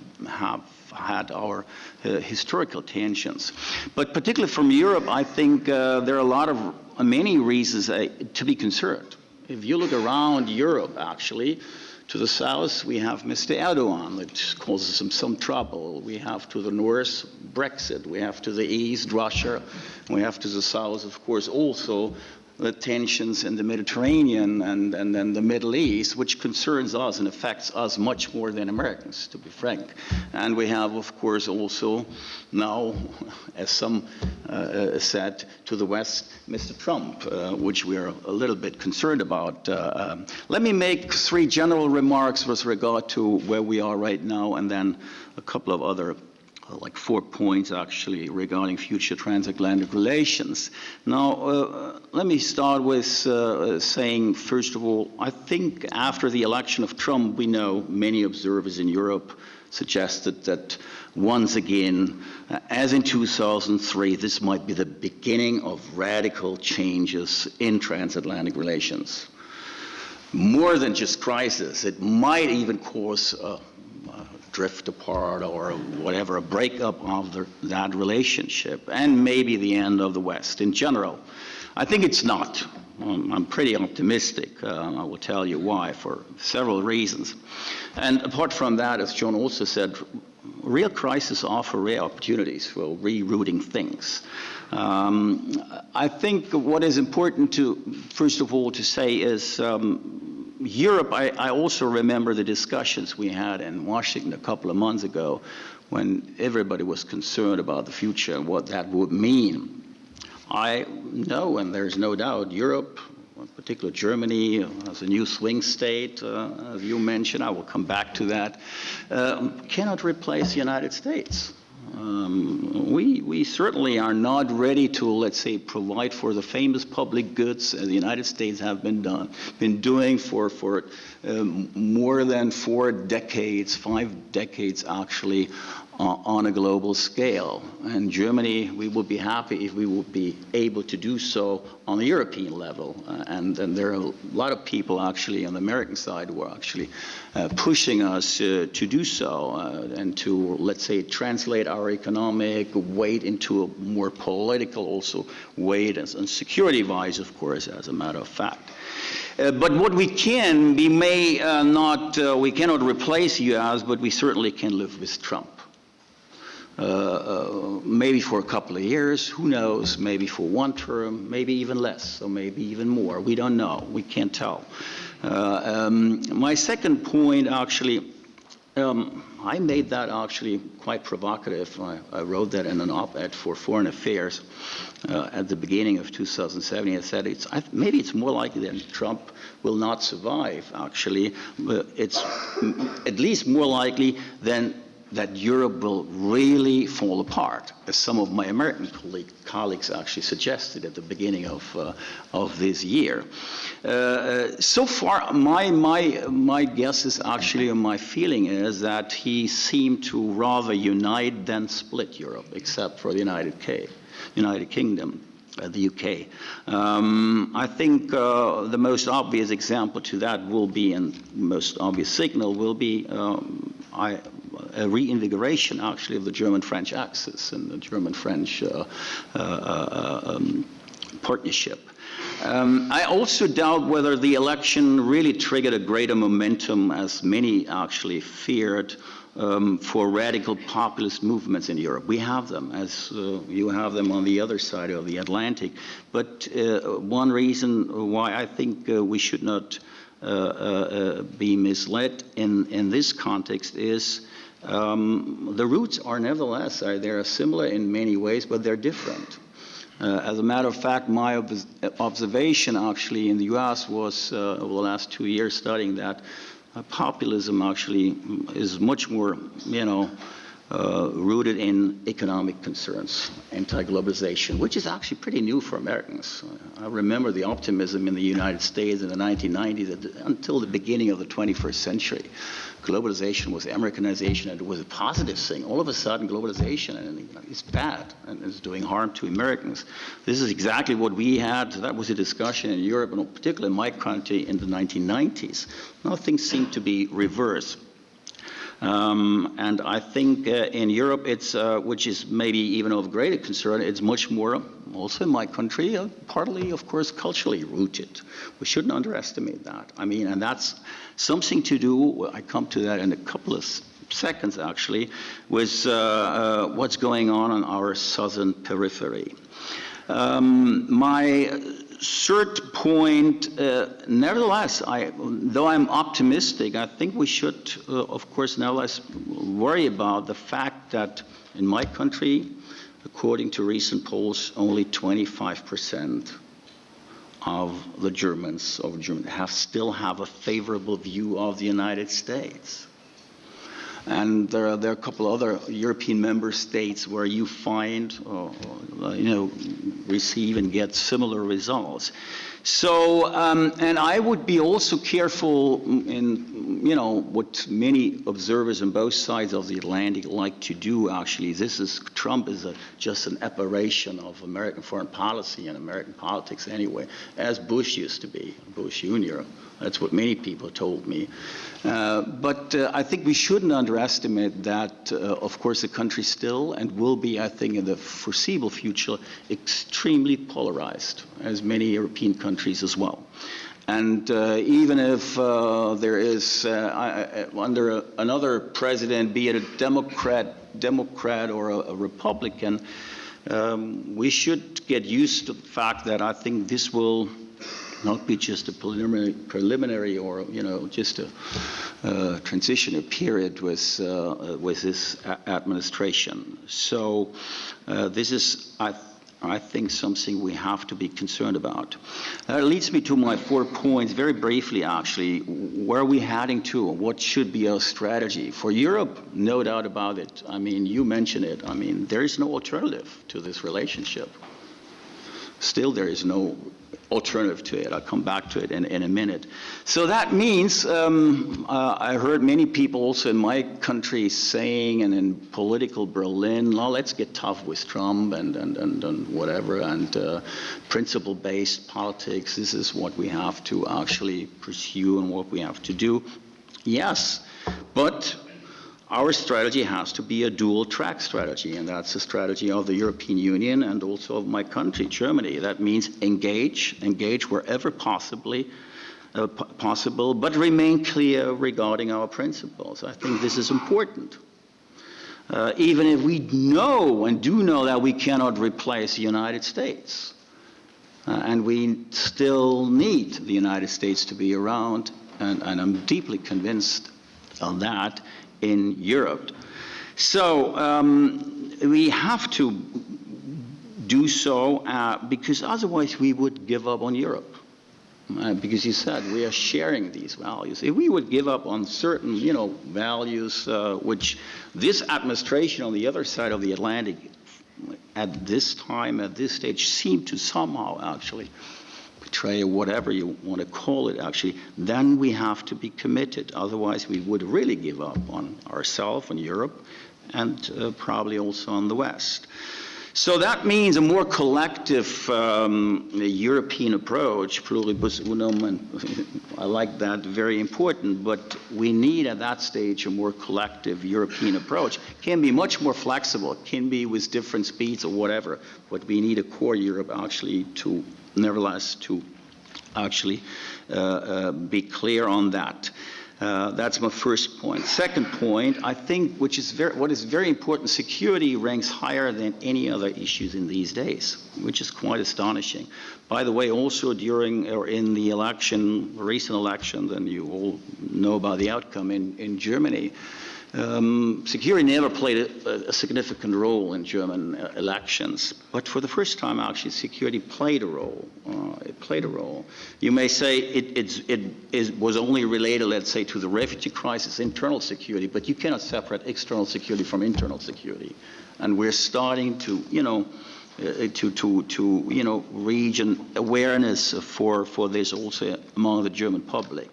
had our historical tensions. But particularly from Europe, I think there are many reasons to be concerned. If you look around Europe, actually, to the south, we have Mr. Erdogan, that causes him some trouble. We have to the north, Brexit. We have to the east, Russia. We have to the south, of course, also the tensions in the Mediterranean and then the Middle East, which concerns us and affects us much more than Americans, to be frank. And we have, of course, also now, as some said, to the west, Mr. Trump, which we are a little bit concerned about. Let me make 3 general remarks with regard to where we are right now, and then a couple of other like 4 points actually regarding future transatlantic relations. Now, let me start with saying, first of all, I think after the election of Trump, we know many observers in Europe suggested that once again, as in 2003, this might be the beginning of radical changes in transatlantic relations. More than just crisis, it might even cause drift apart or whatever, a breakup of that relationship, and maybe the end of the West in general. I think it's not. I'm pretty optimistic. I will tell you why, for several reasons. And apart from that, as John also said, real crises offer rare opportunities for rerouting things. I think what is important to, first of all, to say is Europe, I also remember the discussions we had in Washington a couple of months ago when everybody was concerned about the future and what that would mean. I know, and there's no doubt, Europe, in particular Germany, as a new swing state, as you mentioned, I will come back to that, cannot replace the United States. We certainly are not ready to, let's say, provide for the famous public goods the United States have been doing for more than 4 decades, 5 decades actually, on a global scale. And Germany, we would be happy if we would be able to do so on the European level. And there are a lot of people actually on the American side who are actually pushing us to do so and to, let's say, translate our economic weight into a more political also weight, and security-wise, of course, as a matter of fact. But what we can, we cannot replace U.S., but we certainly can live with Trump. Maybe for a couple of years, who knows, maybe for 1 term, maybe even less, or maybe even more. We don't know, we can't tell. My second point, actually, I made that actually quite provocative. I wrote that in an op-ed for Foreign Affairs at the beginning of 2017. I said maybe it's more likely that Trump will not survive, actually. But it's at least more likely than that Europe will really fall apart, as some of my American colleagues actually suggested at the beginning of this year. So far, my guess is actually, and my feeling is that he seemed to rather unite than split Europe, except for the United Kingdom. The UK. I think the most obvious example to that will be, and most obvious signal will be, a reinvigoration actually of the German-French axis and the German-French partnership. I also doubt whether the election really triggered a greater momentum, as many actually feared, for radical populist movements in Europe. We have them, as you have them on the other side of the Atlantic. But one reason why I think we should not be misled in this context is the roots are nevertheless, they're similar in many ways, but they're different. As a matter of fact, my observation actually in the US was over the last 2 years studying that populism actually is much more, rooted in economic concerns, anti-globalization, which is actually pretty new for Americans. I remember the optimism in the United States in the 1990s that until the beginning of the 21st century. Globalization was Americanization, and it was a positive thing. All of a sudden, globalization is bad and is doing harm to Americans. This is exactly what we had. That was a discussion in Europe, and particularly in my country, in the 1990s. Now things seem to be reversed. And I think in Europe, it's, which is maybe even of greater concern, it's much more, also in my country, partly, of course, culturally rooted. We shouldn't underestimate that. I mean, and that's something to do, I come to that in a couple of seconds, actually, with what's going on our southern periphery. My third point, nevertheless, though I'm optimistic, I think we should, of course, nevertheless worry about the fact that in my country, according to recent polls, only 25% of the Germans still have a favorable view of the United States. And there are a couple other European member states where you find, receive and get similar results. So, and I would be also careful in, what many observers on both sides of the Atlantic like to do, actually. Trump is just an aberration of American foreign policy and American politics anyway, as Bush used to be, Bush Jr. That's what many people told me. But I think we shouldn't underestimate that, of course, the country still and will be, I think, in the foreseeable future, extremely polarized, as many European countries as well. And even if there is, under another president, be it a Democrat or a Republican, we should get used to the fact that I think this will not be just a preliminary or just a transitional period with this administration. So this is, I think, something we have to be concerned about. That leads me to my 4 points, very briefly, actually. Where are we heading to? What should be our strategy? For Europe, no doubt about it. I mean, you mentioned it. I mean, there is no alternative to this relationship. Still, there is no alternative to it. I'll come back to it in a minute. So that means I heard many people also in my country saying, and in political Berlin, well, let's get tough with Trump and whatever, and principle-based politics. This is what we have to actually pursue and what we have to do. Yes, but our strategy has to be a dual-track strategy, and that's the strategy of the European Union and also of my country, Germany. That means engage wherever possible, but remain clear regarding our principles. I think this is important. Even if we know and do know that we cannot replace the United States, and we still need the United States to be around, and I'm deeply convinced of that, in Europe. So we have to do so because otherwise we would give up on Europe. because you said we are sharing these values. If we would give up on certain, values, which this administration on the other side of the Atlantic at this time, at this stage, seemed to somehow actually betray, or whatever you want to call it, actually, then we have to be committed. Otherwise, we would really give up on ourselves, on Europe, and probably also on the West. So that means a more collective European approach, pluribus unum, and I like that, very important, but we need at that stage a more collective European approach. It can be much more flexible, it can be with different speeds or whatever, but we need a core Europe actually to, nevertheless, to actually be clear on that. That's my first point. Second point, I think, what is very important, security ranks higher than any other issues in these days, which is quite astonishing. By the way, also during or in the election, recent election, and you all know about the outcome in Germany, security never played a significant role in German elections, but for the first time, actually, security played a role. It played a role. You may say it was only related, let's say, to the refugee crisis, internal security, but you cannot separate external security from internal security. And we're starting to, reach an awareness for this also among the German public.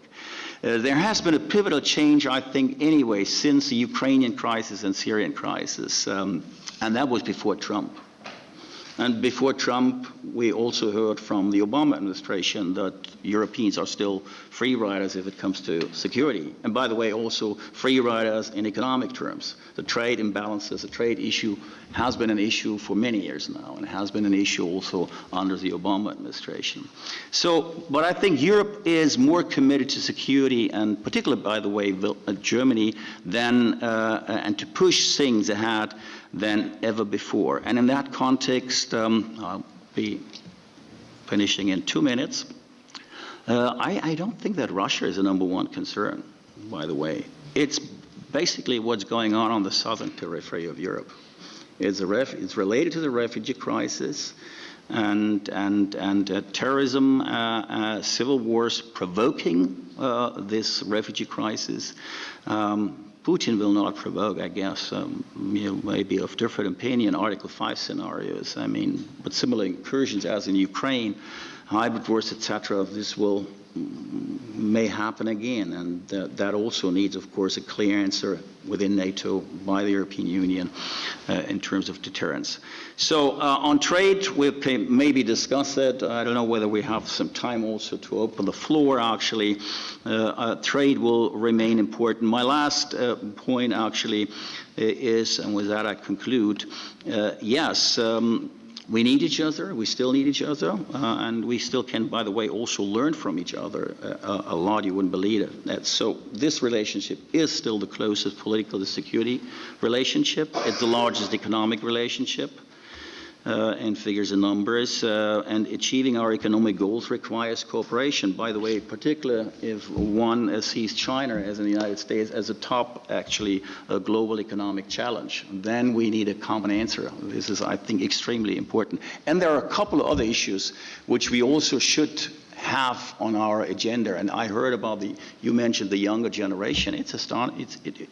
There has been a pivotal change, I think, anyway, since the Ukrainian crisis and Syrian crisis, and that was before Trump. And before Trump, we also heard from the Obama administration that Europeans are still free riders if it comes to security. And by the way, also free riders in economic terms. The trade imbalances, the trade issue has been an issue for many years now, and has been an issue also under the Obama administration. So, but I think Europe is more committed to security, and particularly, by the way, Germany, than, and to push things ahead than ever before. And in that context, I'll be finishing in 2 minutes. I don't think that Russia is the number one concern, by the way. It's basically what's going on the southern periphery of Europe. It's related to the refugee crisis and terrorism, civil wars provoking this refugee crisis. Putin will not provoke, I guess, maybe of different opinion, Article 5 scenarios. I mean, but similar incursions as in Ukraine, hybrid wars, etc., this may happen again, and that also needs, of course, a clear answer within NATO by the European Union in terms of deterrence. So on trade, we can maybe discuss that. I don't know whether we have some time also to open the floor, actually. Trade will remain important. My last point, actually, is, and with that I conclude, yes, we need each other, we still need each other, and we still can, by the way, also learn from each other a lot, you wouldn't believe it. So this relationship is still the closest political to security relationship. It's the largest economic relationship in figures and numbers, and achieving our economic goals requires cooperation. By the way, particularly if one sees China, as in the United States, as a top, actually, global economic challenge, then we need a common answer. This is, I think, extremely important. And there are a couple of other issues which we also should have on our agenda. And I heard about you mentioned the younger generation. It's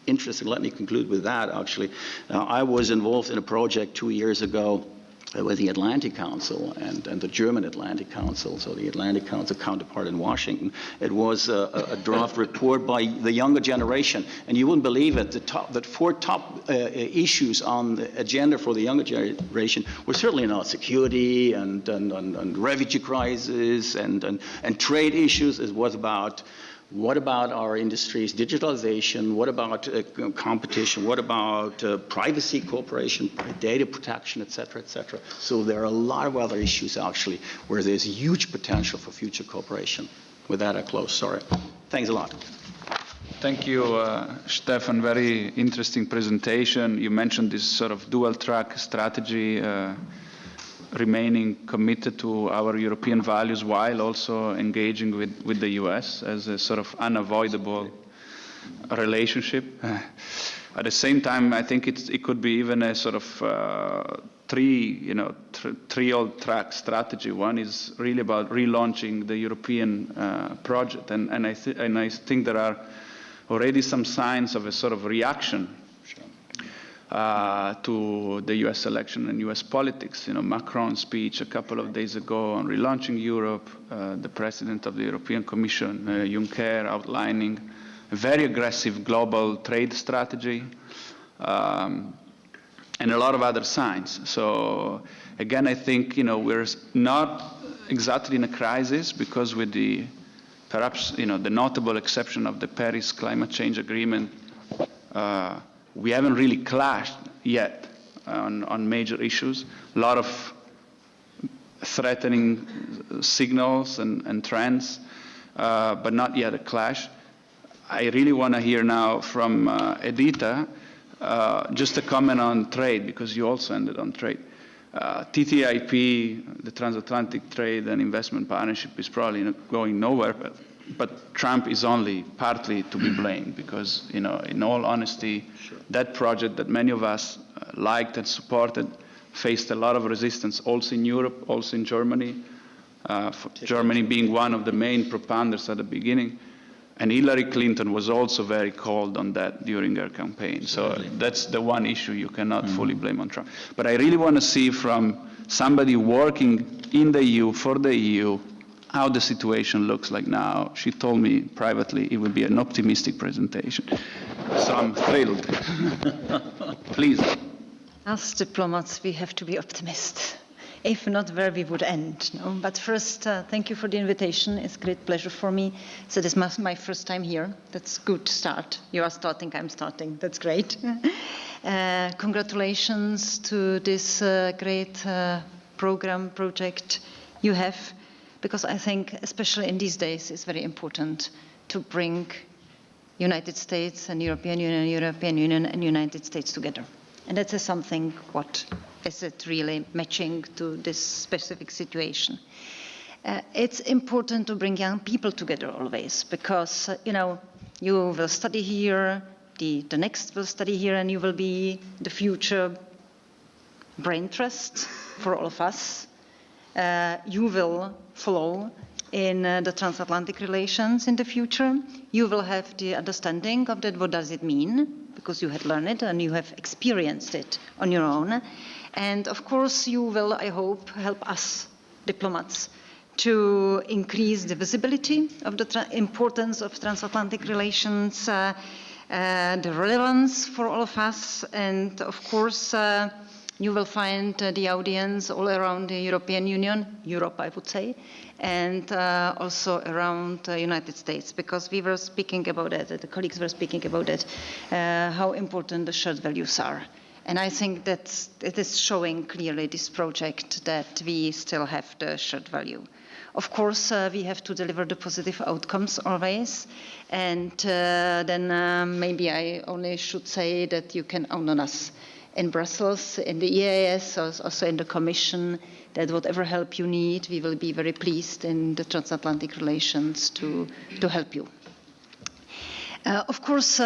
interesting. Let me conclude with that, actually. I was involved in a project 2 years ago with the Atlantic Council and the German Atlantic Council, so the Atlantic Council counterpart in Washington. It was a draft report by the younger generation, and you wouldn't believe it, the four top issues on the agenda for the younger generation were certainly not security and refugee crisis and trade issues. It was about what about our industries, digitalization? What about competition? What about privacy cooperation, data protection, et cetera, et cetera? So there are a lot of other issues, actually, where there's huge potential for future cooperation. With that, I close. Sorry. Thanks a lot. Thank you, Stefan. Very interesting presentation. You mentioned this sort of dual-track strategy, remaining committed to our European values while also engaging with the US as a sort of unavoidable relationship. At the same time, I think it could be even a sort of three old track strategy. One is really about relaunching the European project, and I think there are already some signs of a sort of reaction to the U.S. election and U.S. politics. Macron's speech a couple of days ago on relaunching Europe, the president of the European Commission, Juncker, outlining a very aggressive global trade strategy. And a lot of other signs. So again, I think we're not exactly in a crisis, because with the perhaps the notable exception of the Paris climate change agreement, we haven't really clashed yet on major issues. A lot of threatening signals and trends, but not yet a clash. I really want to hear now from Edita. Just a comment on trade, because you also ended on trade. TTIP, the Transatlantic Trade and Investment Partnership, is probably not going nowhere, but Trump is only partly to be blamed, because, in all honesty, that project that many of us liked and supported faced a lot of resistance, also in Europe, also in Germany, Germany being one of the main propounders at the beginning. And Hillary Clinton was also very cold on that during her campaign. So that's the one issue you cannot fully blame on Trump. But I really want to see from somebody working in the EU, for the EU, how the situation looks like now. She told me privately it would be an optimistic presentation. So I'm thrilled. Please. As diplomats, we have to be optimists. If not, where we would end. No? But first, thank you for the invitation. It's a great pleasure for me. So this is my first time here. That's a good start. You are starting, I'm starting. That's great. Congratulations to this great project you have, because I think, especially in these days, it's very important to bring United States and European Union and United States together. And that is something what is it really matching to this specific situation. It's important to bring young people together always, because you will study here, the next will study here, and you will be the future brain trust for all of us. You will follow in the transatlantic relations in the future. You will have the understanding of that, what does it mean, because you had learned it and you have experienced it on your own. And of course, you will, I hope, help us, diplomats, to increase the visibility of the importance of transatlantic relations, the relevance for all of us, and of course, you will find the audience all around the European Union, Europe, I would say, and also around the United States, because we were speaking about it, the colleagues were speaking about it, how important the shared values are. And I think that it is showing clearly, this project, that we still have the shared value. Of course, we have to deliver the positive outcomes always. And then maybe I only should say that you can count on us in Brussels, in the EAS, also in the Commission, that whatever help you need, we will be very pleased in the transatlantic relations to help you. Of course,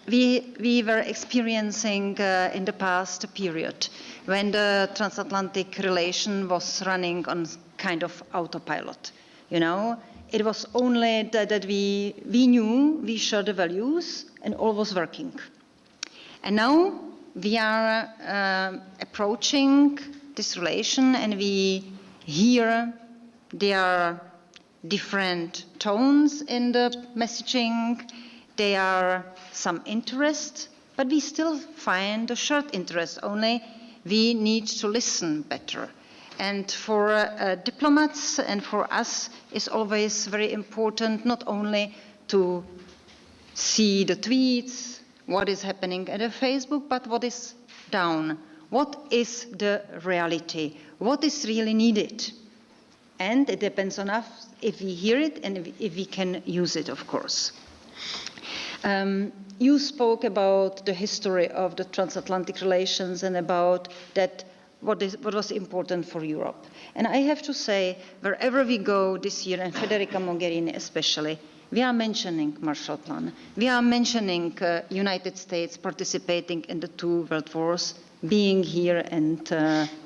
we were experiencing in the past period when the transatlantic relation was running on kind of autopilot. It was only that we knew we shared the values and all was working. And now we are approaching this relation, and we hear there are different tones in the messaging. There are some interest, but we still find a shared interest, only we need to listen better. And for diplomats and for us, it's always very important not only to see the tweets, what is happening at Facebook, but what is down. What is the reality? What is really needed? And it depends on us if we hear it and if we can use it, of course. You spoke about the history of the transatlantic relations and about that what was important for Europe. And I have to say, wherever we go this year, and Federica Mogherini especially, We are mentioning Marshall Plan. We are mentioning United States participating in the 2 world wars, being here and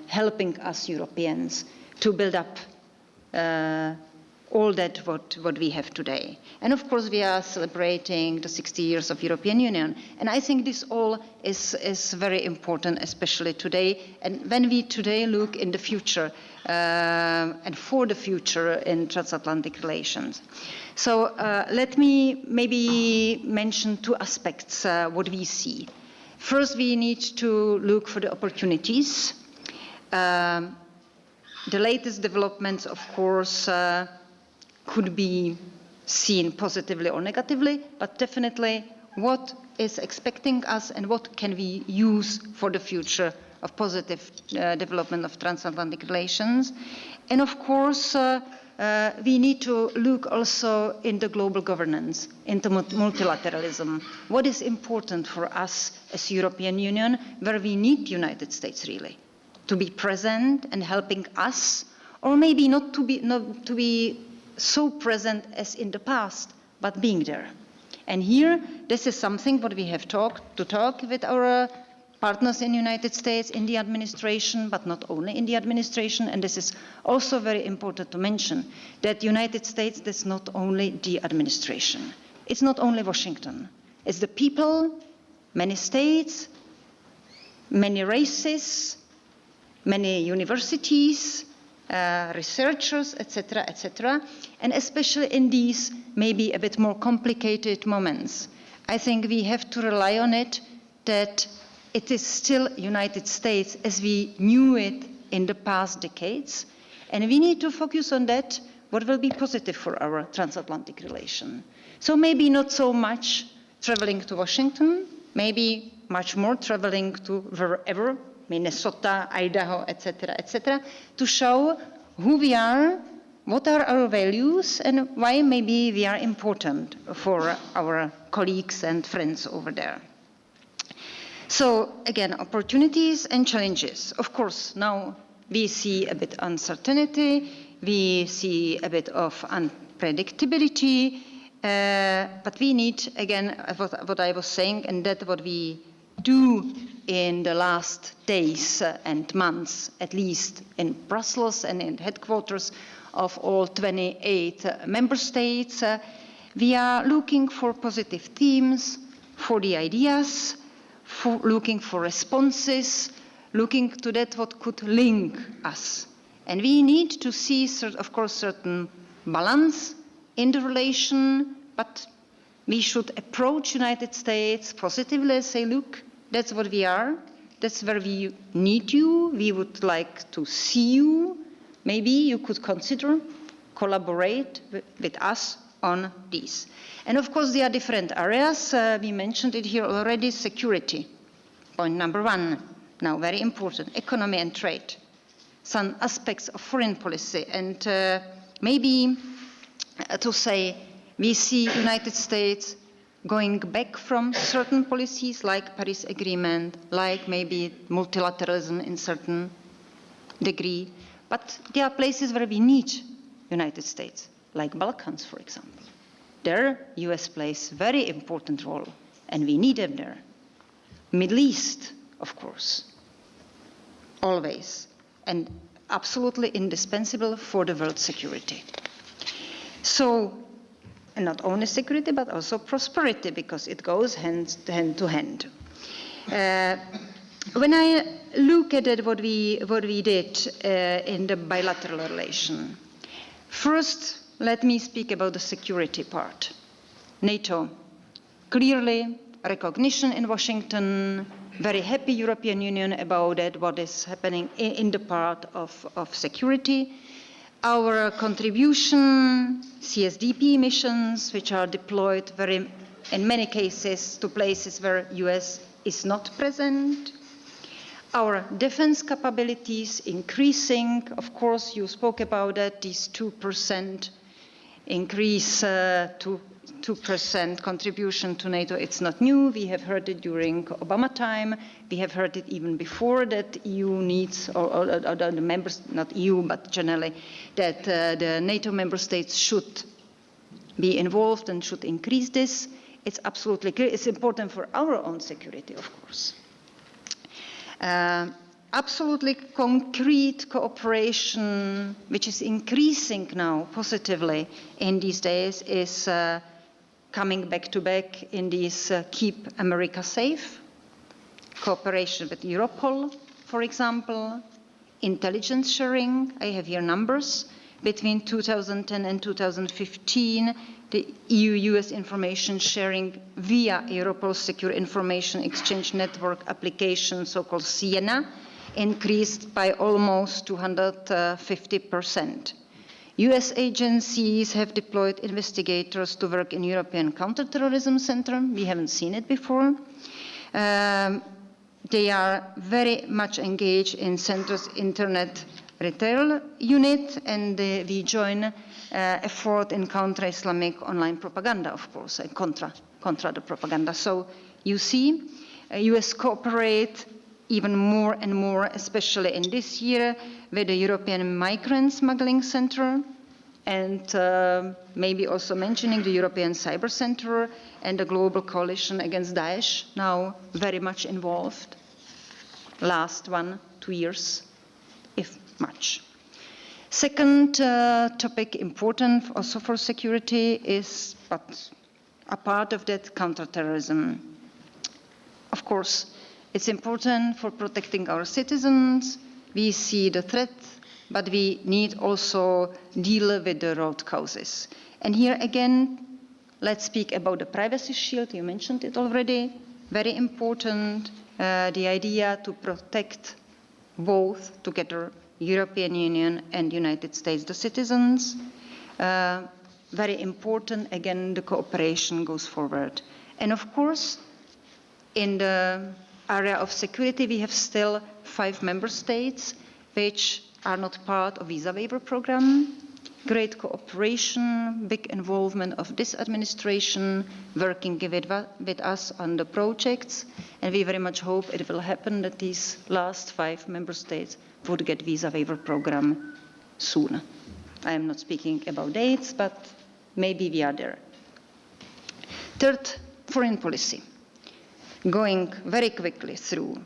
helping us Europeans to build up all that what we have today. And of course we are celebrating the 60 years of European Union. And I think this all is very important, especially today. And when we today look in the future and for the future in transatlantic relations. So let me maybe mention 2 aspects what we see. First, we need to look for the opportunities. The latest developments, of course, could be seen positively or negatively, but definitely what is expecting us and what can we use for the future of positive development of transatlantic relations. And of course, we need to look also into global governance, into multilateralism. What is important for us as European Union, where we need the United States really to be present and helping us, or maybe not to be so present as in the past, but being there. And here, this is something what we have to talk with our partners in the United States, in the administration, but not only in the administration. And this is also very important to mention, that the United States is not only the administration. It's not only Washington. It's the people, many states, many races, many universities, researchers, etc., etc. And especially in these maybe a bit more complicated moments, I think we have to rely on it that it is still United States as we knew it in the past decades. And we need to focus on that, what will be positive for our transatlantic relation. So maybe not so much traveling to Washington, maybe much more traveling to wherever, Minnesota, Idaho, etc., to show who we are, what are our values, and why maybe we are important for our colleagues and friends over there. So again, opportunities and challenges. Of course, now we see a bit uncertainty, we see a bit of unpredictability, but we need, again, what I was saying, and that what we do in the last days and months, at least in Brussels and in headquarters of all 28 member states, we are looking for positive themes, for the ideas, looking for responses, looking to that what could link us. And we need to see, of course, certain balance in the relation, but we should approach United States positively, say, look, that's what we are, that's where we need you, we would like to see you, maybe you could consider collaborate with us on these. And of course, there are different areas. We mentioned it here already, security. Point number 1, now very important, economy and trade. Some aspects of foreign policy. And maybe to say, we see United States going back from certain policies like Paris Agreement, like maybe multilateralism in certain degree. But there are places where we need United States, like Balkans, for example. There, US plays very important role, and we need them there. Middle East, of course, always, and absolutely indispensable for the world security. So, and not only security, but also prosperity, because it goes hand to hand. When I look at it, what we did in the bilateral relation, first, let me speak about the security part. NATO, clearly recognition in Washington, very happy European Union about it, what is happening in the part of security. Our contribution, CSDP missions, which are deployed in many cases to places where US is not present. Our defense capabilities increasing. Of course, you spoke about that, these 2% increase to 2% contribution to NATO. It's not new. We have heard it during Obama time. We have heard it even before that EU needs, or the members, not EU, but generally, that the NATO member states should be involved and should increase this. It's absolutely clear. It's important for our own security, of course. Absolutely concrete cooperation, which is increasing now positively in these days, is coming back to back in these Keep America Safe, cooperation with Europol, for example, intelligence sharing. I have here numbers. Between 2010 and 2015, the EU-US information sharing via Europol's Secure Information Exchange Network application, so-called Siena, increased by almost 250%. US agencies have deployed investigators to work in European Counterterrorism Center. We haven't seen it before. They are very much engaged in Center's Internet Retail Unit, and we join effort in counter-Islamic online propaganda, of course, contra the propaganda. So you see, US cooperate even more and more, especially in this year, with the European Migrant Smuggling Center, and maybe also mentioning the European Cyber Center and the Global Coalition Against Daesh, now very much involved. Last 1-2 years, if much. Second topic important also for security is, but a part of that, counterterrorism. Of course, it's important for protecting our citizens. We see the threat, but we need also deal with the root causes. And here again, let's speak about the privacy shield. You mentioned it already. Very important, the idea to protect both together, European Union and United States, the citizens. Very important, again, the cooperation goes forward. And of course, in the area of security, we have still 5 member states which are not part of visa waiver program. Great cooperation, big involvement of this administration, working with us on the projects, and we very much hope it will happen that these last 5 member states would get visa waiver program soon. I am not speaking about dates, but maybe we are there. Third, foreign policy. Going very quickly through.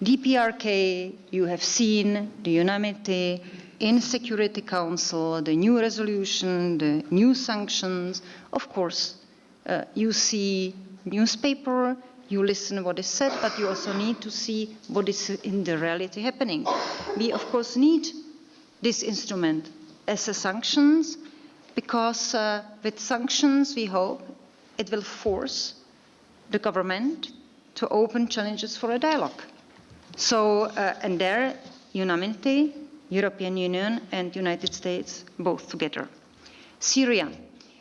DPRK, you have seen the unanimity in Security Council, the new resolution, the new sanctions. Of course, you see newspaper, you listen what is said, but you also need to see what is in the reality happening. We, of course, need this instrument as a sanctions, because with sanctions, we hope it will force the government to open challenges for a dialogue. So, and there, unanimity, European Union and United States both together. Syria,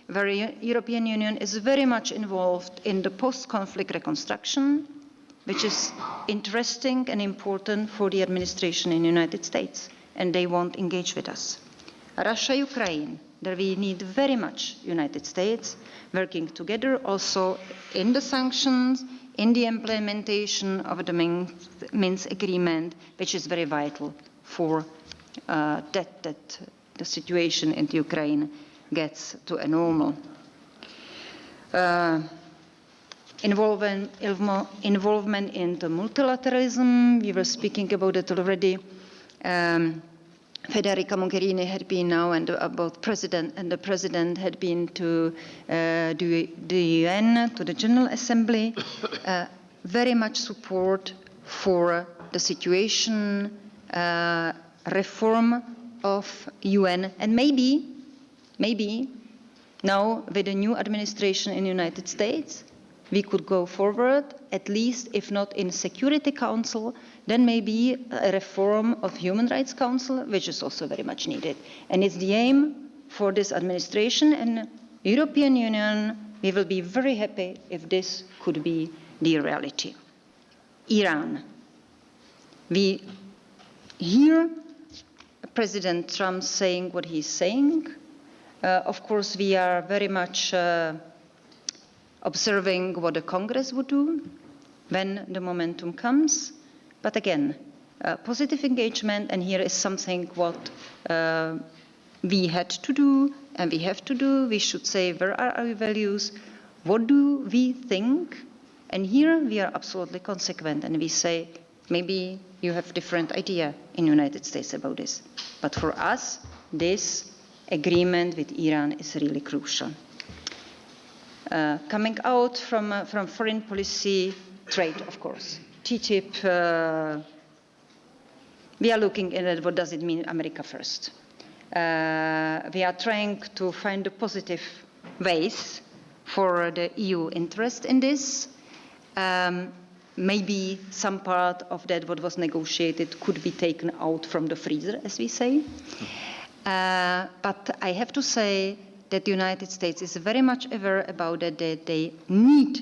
where European Union is very much involved in the post-conflict reconstruction, which is interesting and important for the administration in the United States, and they won't engage with us. Russia, Ukraine, there we need very much United States working together also in the sanctions, in the implementation of the Minsk agreement, which is very vital for that the situation in the Ukraine gets to a normal. Involvement in the multilateralism, we were speaking about it already. Federica Mogherini had been now and about president, and the president had been to the UN, to the General Assembly. Very much support for the situation, reform of UN, and maybe now with the new administration in the United States, we could go forward, at least if not in Security Council, then maybe a reform of Human Rights Council, which is also very much needed. And it's the aim for this administration and European Union. We will be very happy if this could be the reality. Iran. We hear President Trump saying what he's saying. Of course, we are very much observing what the Congress would do when the momentum comes. But again, positive engagement, and here is something what we had to do and we have to do. We should say, where are our values? What do we think? And here we are absolutely consequent, and we say, maybe you have different idea in the United States about this. But for us, this agreement with Iran is really crucial. Coming out from foreign policy, trade, of course. TTIP, we are looking at what does it mean, America first. We are trying to find the positive ways for the EU interest in this. Maybe some part of that what was negotiated could be taken out from the freezer, as we say. But I have to say that the United States is very much aware about that they need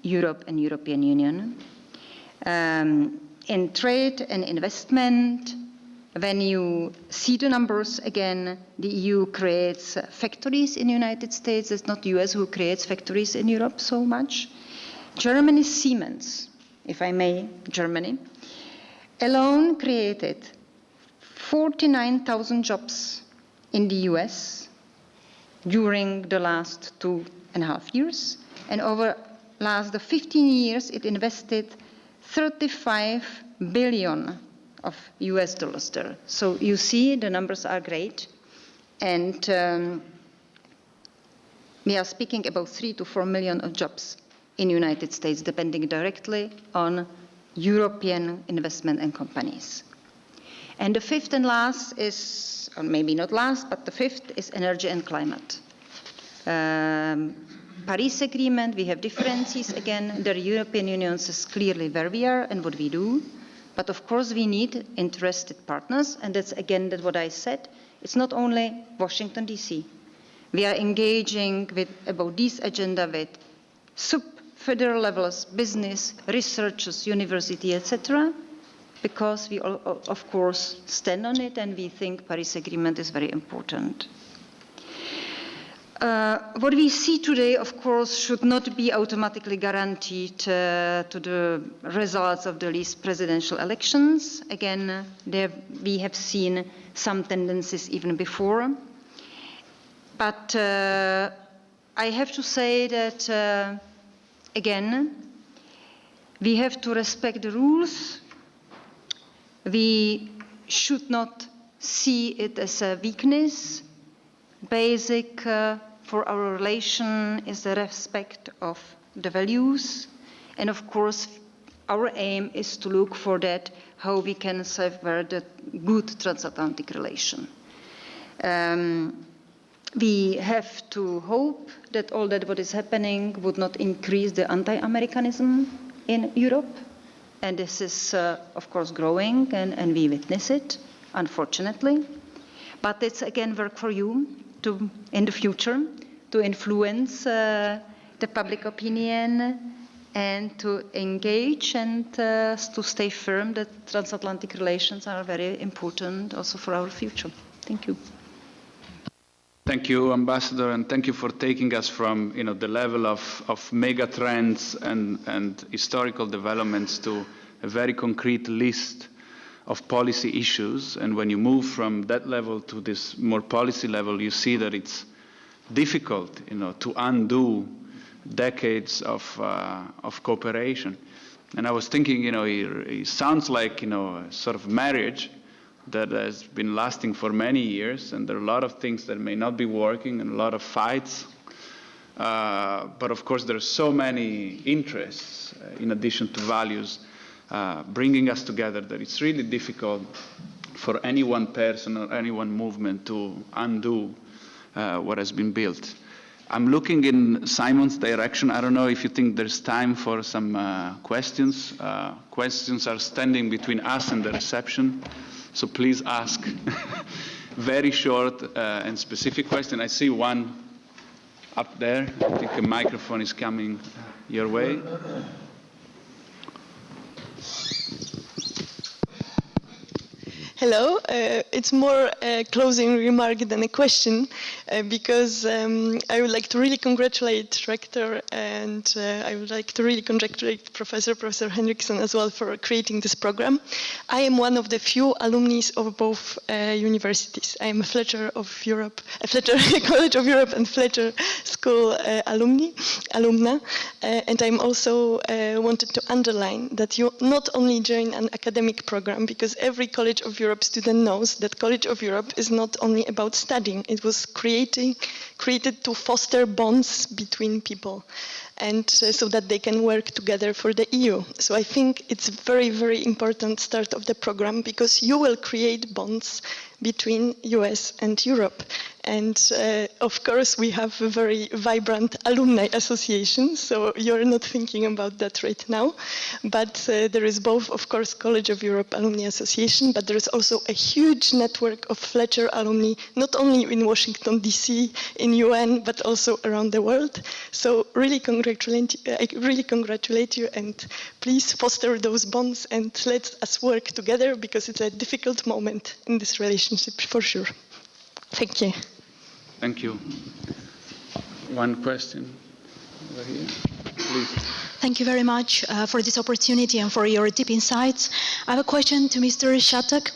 Europe and European Union. In trade and investment, when you see the numbers again, the EU creates factories in the United States. It's not the US who creates factories in Europe so much. Germany, Siemens, if I may, Germany, alone created 49,000 jobs in the US during the last 2.5 years. And over last 15 years, it invested 35 billion of US dollars there. So you see the numbers are great. And we are speaking about 3 to 4 million of jobs in the United States, depending directly on European investment and companies. And the fifth and last is, or maybe not last, but the fifth is energy and climate. Paris Agreement, we have differences again. The European Union says clearly where we are and what we do. But of course we need interested partners, and that's again what I said. It's not only Washington, D.C. We are engaging about this agenda with sub-federal levels, business, researchers, university, etc., because we, of course, stand on it and we think Paris Agreement is very important. What we see today, of course, should not be automatically guaranteed to the results of the least presidential elections. Again, we have seen some tendencies even before. But I have to say that, again, we have to respect the rules. We should not see it as a weakness. Basic for our relation is the respect of the values. And of course, our aim is to look for that, how we can safeguard the good transatlantic relation. We have to hope that all that what is happening would not increase the anti-Americanism in Europe. And this is, of course, growing, and we witness it, unfortunately. But it's, again, work for you to, in the future, to influence the public opinion and to engage and to stay firm that transatlantic relations are very important also for our future. Thank you. Thank you, Ambassador, and thank you for taking us from the level of mega trends and historical developments to a very concrete list of policy issues. And when you move from that level to this more policy level, you see that it's difficult, to undo decades of cooperation. And I was thinking, it sounds like, a sort of marriage that has been lasting for many years, and there are a lot of things that may not be working and a lot of fights. But of course, there are so many interests, in addition to values, bringing us together that it's really difficult for any one person or any one movement to undo what has been built. I'm looking in Simon's direction. I don't know if you think there's time for some questions. Questions are standing between us and the reception. So please ask very short and specific question. I see one up there. I think a microphone is coming your way. Hello. It's more a closing remark than a question, because I would like to really congratulate Rector, and I would like to really congratulate Professor Henriksson as well for creating this program. I am one of the few alumni of both universities. I am a Fletcher College of Europe and Fletcher School alumna, and I'm also wanted to underline that you not only join an academic program, because every College of Europe student knows that College of Europe is not only about studying. It was created to foster bonds between people, and so that they can work together for the EU. So I think it's a very, very important start of the program, because you will create bonds between US and Europe. And of course, we have a very vibrant alumni association, so you're not thinking about that right now. But there is both, of course, College of Europe Alumni Association, but there is also a huge network of Fletcher alumni, not only in Washington, D.C., in UN, but also around the world. So I really congratulate you, and please foster those bonds and let us work together, because it's a difficult moment in this relationship, for sure. Thank you. Thank you. One question over here, please. Thank you very much for this opportunity and for your deep insights. I have a question to Mr. Shattuck.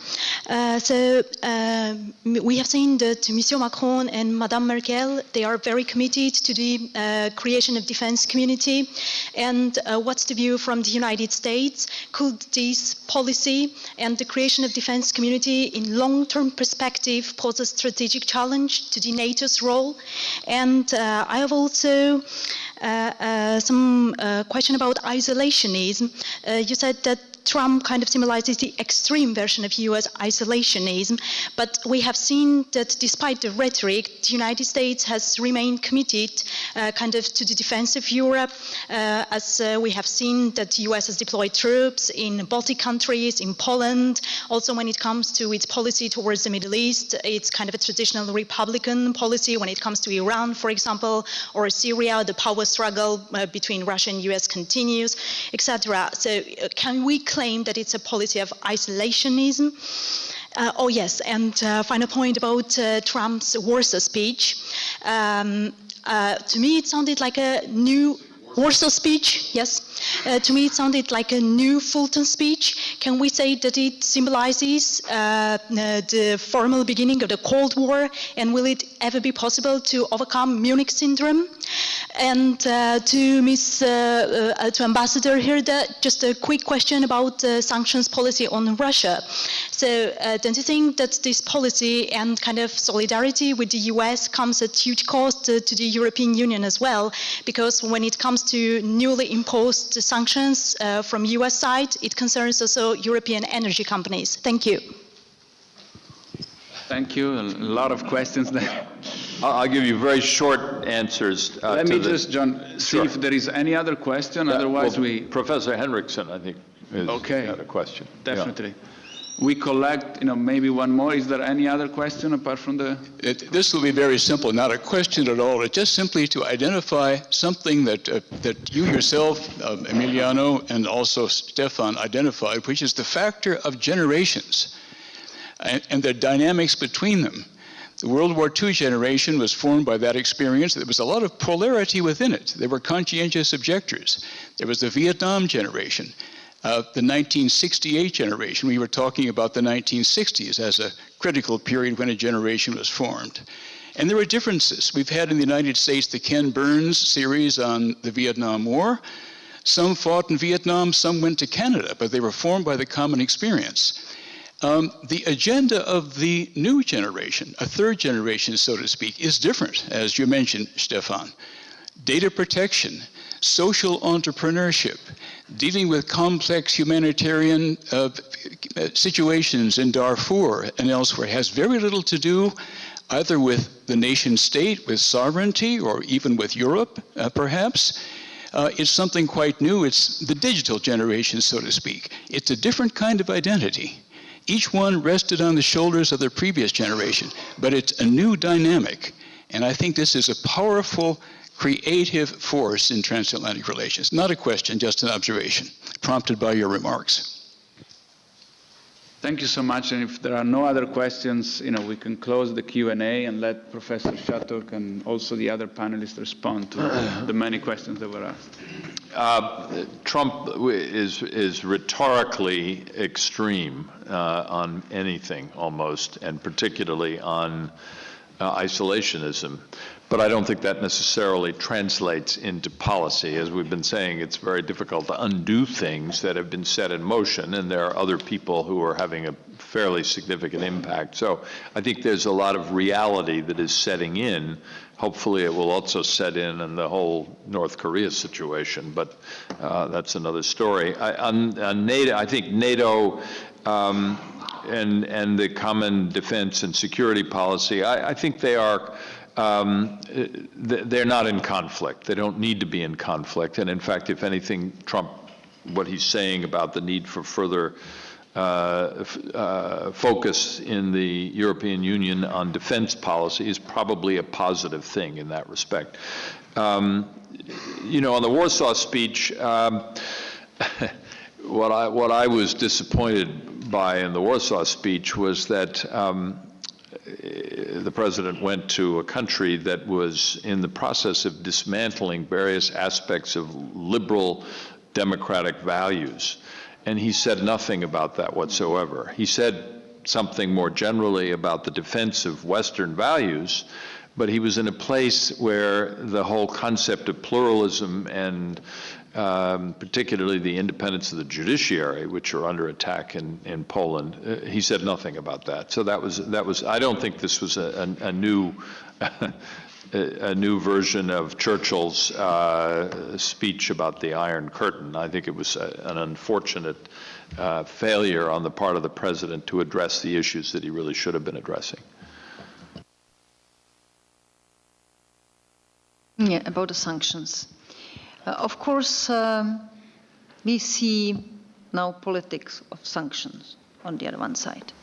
We have seen that Monsieur Macron and Madame Merkel, they are very committed to the creation of defense community. And what's the view from the United States? Could this policy and the creation of defense community in long-term perspective pose a strategic challenge to the NATO's role? And I have also some question about isolationism. You said that Trump kind of symbolizes the extreme version of US isolationism, but we have seen that despite the rhetoric, the United States has remained committed kind of to the defense of Europe, as we have seen that the US has deployed troops in Baltic countries, in Poland. Also, when it comes to its policy towards the Middle East, it's kind of a traditional Republican policy. When it comes to Iran, for example, or Syria, the power struggle between Russia and US continues, etc. So can we claim that it's a policy of isolationism? Oh yes, and final point about Trump's Warsaw Speech. To me, it sounded like a new Warsaw Speech, yes. To me, it sounded like a new Fulton speech. Can we say that it symbolizes the formal beginning of the Cold War? And will it ever be possible to overcome Munich syndrome? And to Ambassador Hirde, just a quick question about sanctions policy on Russia. So don't you think that this policy and kind of solidarity with the US comes at huge cost to the European Union as well? Because when it comes to newly imposed sanctions from US side, it concerns also European energy companies. Thank you. Thank you. A lot of questions there. I'll give you very short answers. Let me just, John, see if there is any other question. Otherwise, Professor Henriksson, I think, had a question. Definitely. Yeah. We collect, maybe one more. Is there any other question apart from the? This will be very simple, not a question at all. It's just simply to identify something that you yourself, Emiliano, and also Stefan identified, which is the factor of generations and the dynamics between them. The World War II generation was formed by that experience. There was a lot of polarity within it. There were conscientious objectors. There was the Vietnam generation. The 1968 generation, we were talking about the 1960s as a critical period when a generation was formed. And there were differences. We've had in the United States the Ken Burns series on the Vietnam War. Some fought in Vietnam, some went to Canada, but they were formed by the common experience. The agenda of the new generation, a third generation, so to speak, is different, as you mentioned, Stefan. Data protection, social entrepreneurship, dealing with complex humanitarian situations in Darfur and elsewhere has very little to do either with the nation state, with sovereignty, or even with Europe, perhaps. It's something quite new. It's the digital generation, so to speak. It's a different kind of identity. Each one rested on the shoulders of the previous generation, but it's a new dynamic. And I think this is a powerful, creative force in transatlantic relations. Not a question, just an observation, prompted by your remarks. Thank you so much. And if there are no other questions, we can close the Q&A and let Professor Shaturk and also the other panelists respond to the many questions that were asked. Trump is rhetorically extreme on anything almost, and particularly on isolationism. But I don't think that necessarily translates into policy. As we've been saying, it's very difficult to undo things that have been set in motion, and there are other people who are having a fairly significant impact. So I think there's a lot of reality that is setting in. Hopefully it will also set in the whole North Korea situation, but that's another story. On NATO, I think NATO and the common defense and security policy, I think they are they're not in conflict. They don't need to be in conflict. And in fact, if anything, Trump, what he's saying about the need for further focus in the European Union on defense policy is probably a positive thing in that respect. On the Warsaw Speech, what I was disappointed by in the Warsaw Speech was that the president went to a country that was in the process of dismantling various aspects of liberal democratic values. And he said nothing about that whatsoever. He said something more generally about the defense of Western values, but he was in a place where the whole concept of pluralism and particularly the independence of the judiciary, which are under attack in Poland, he said nothing about that. So that was. I don't think this was a new a new version of Churchill's speech about the Iron Curtain. I think it was an unfortunate failure on the part of the president to address the issues that he really should have been addressing. Yeah, about the sanctions. Of course, we see now politics of sanctions on the other one side,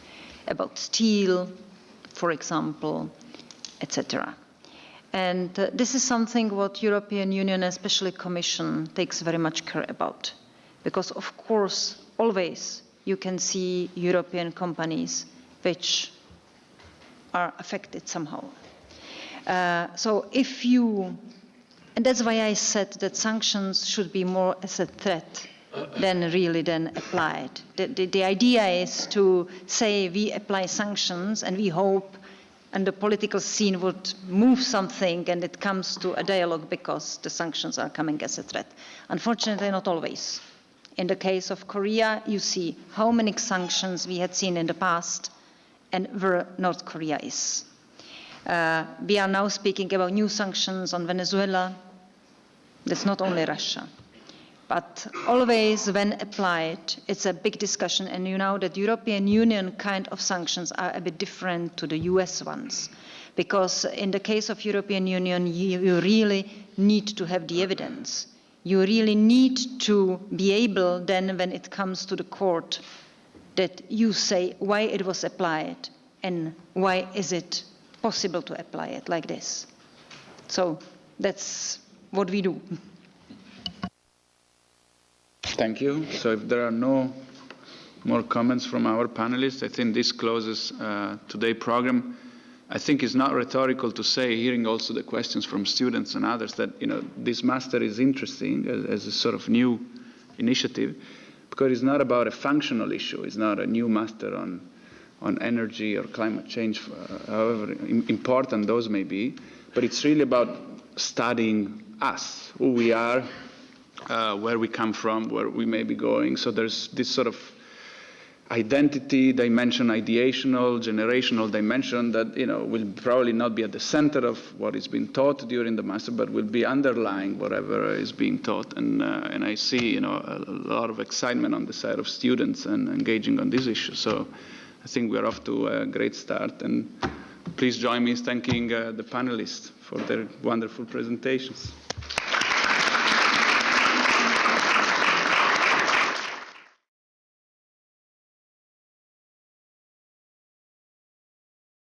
about steel, for example, etc. And this is something what European Union, especially Commission, takes very much care about. Because, of course, always you can see European companies which are affected somehow. So if you... And that's why I said that sanctions should be more as a threat than applied. The idea is to say we apply sanctions and we hope and the political scene would move something and it comes to a dialogue because the sanctions are coming as a threat. Unfortunately, not always. In the case of Korea, you see how many sanctions we had seen in the past and where North Korea is. We are now speaking about new sanctions on Venezuela. That's not only Russia. But always when applied, it's a big discussion. And you know that European Union kind of sanctions are a bit different to the US ones. Because in the case of European Union, you really need to have the evidence. You really need to be able then when it comes to the court that you say why it was applied and why is it possible to apply it like this. So that's what we do. Thank you. So if there are no more comments from our panelists, I think this closes today's program. I think it's not rhetorical to say, hearing also the questions from students and others, that this master is interesting as a sort of new initiative, because it's not about a functional issue. It's not a new master on energy or climate change, however important those may be, but it's really about studying us, who we are, where we come from, where we may be going. So there's this sort of identity dimension, ideational, generational dimension that will probably not be at the center of what is being taught during the master, but will be underlying whatever is being taught. And I see a lot of excitement on the side of students and engaging on this issue. So I think we're off to a great start. And please join me in thanking the panelists for their wonderful presentations.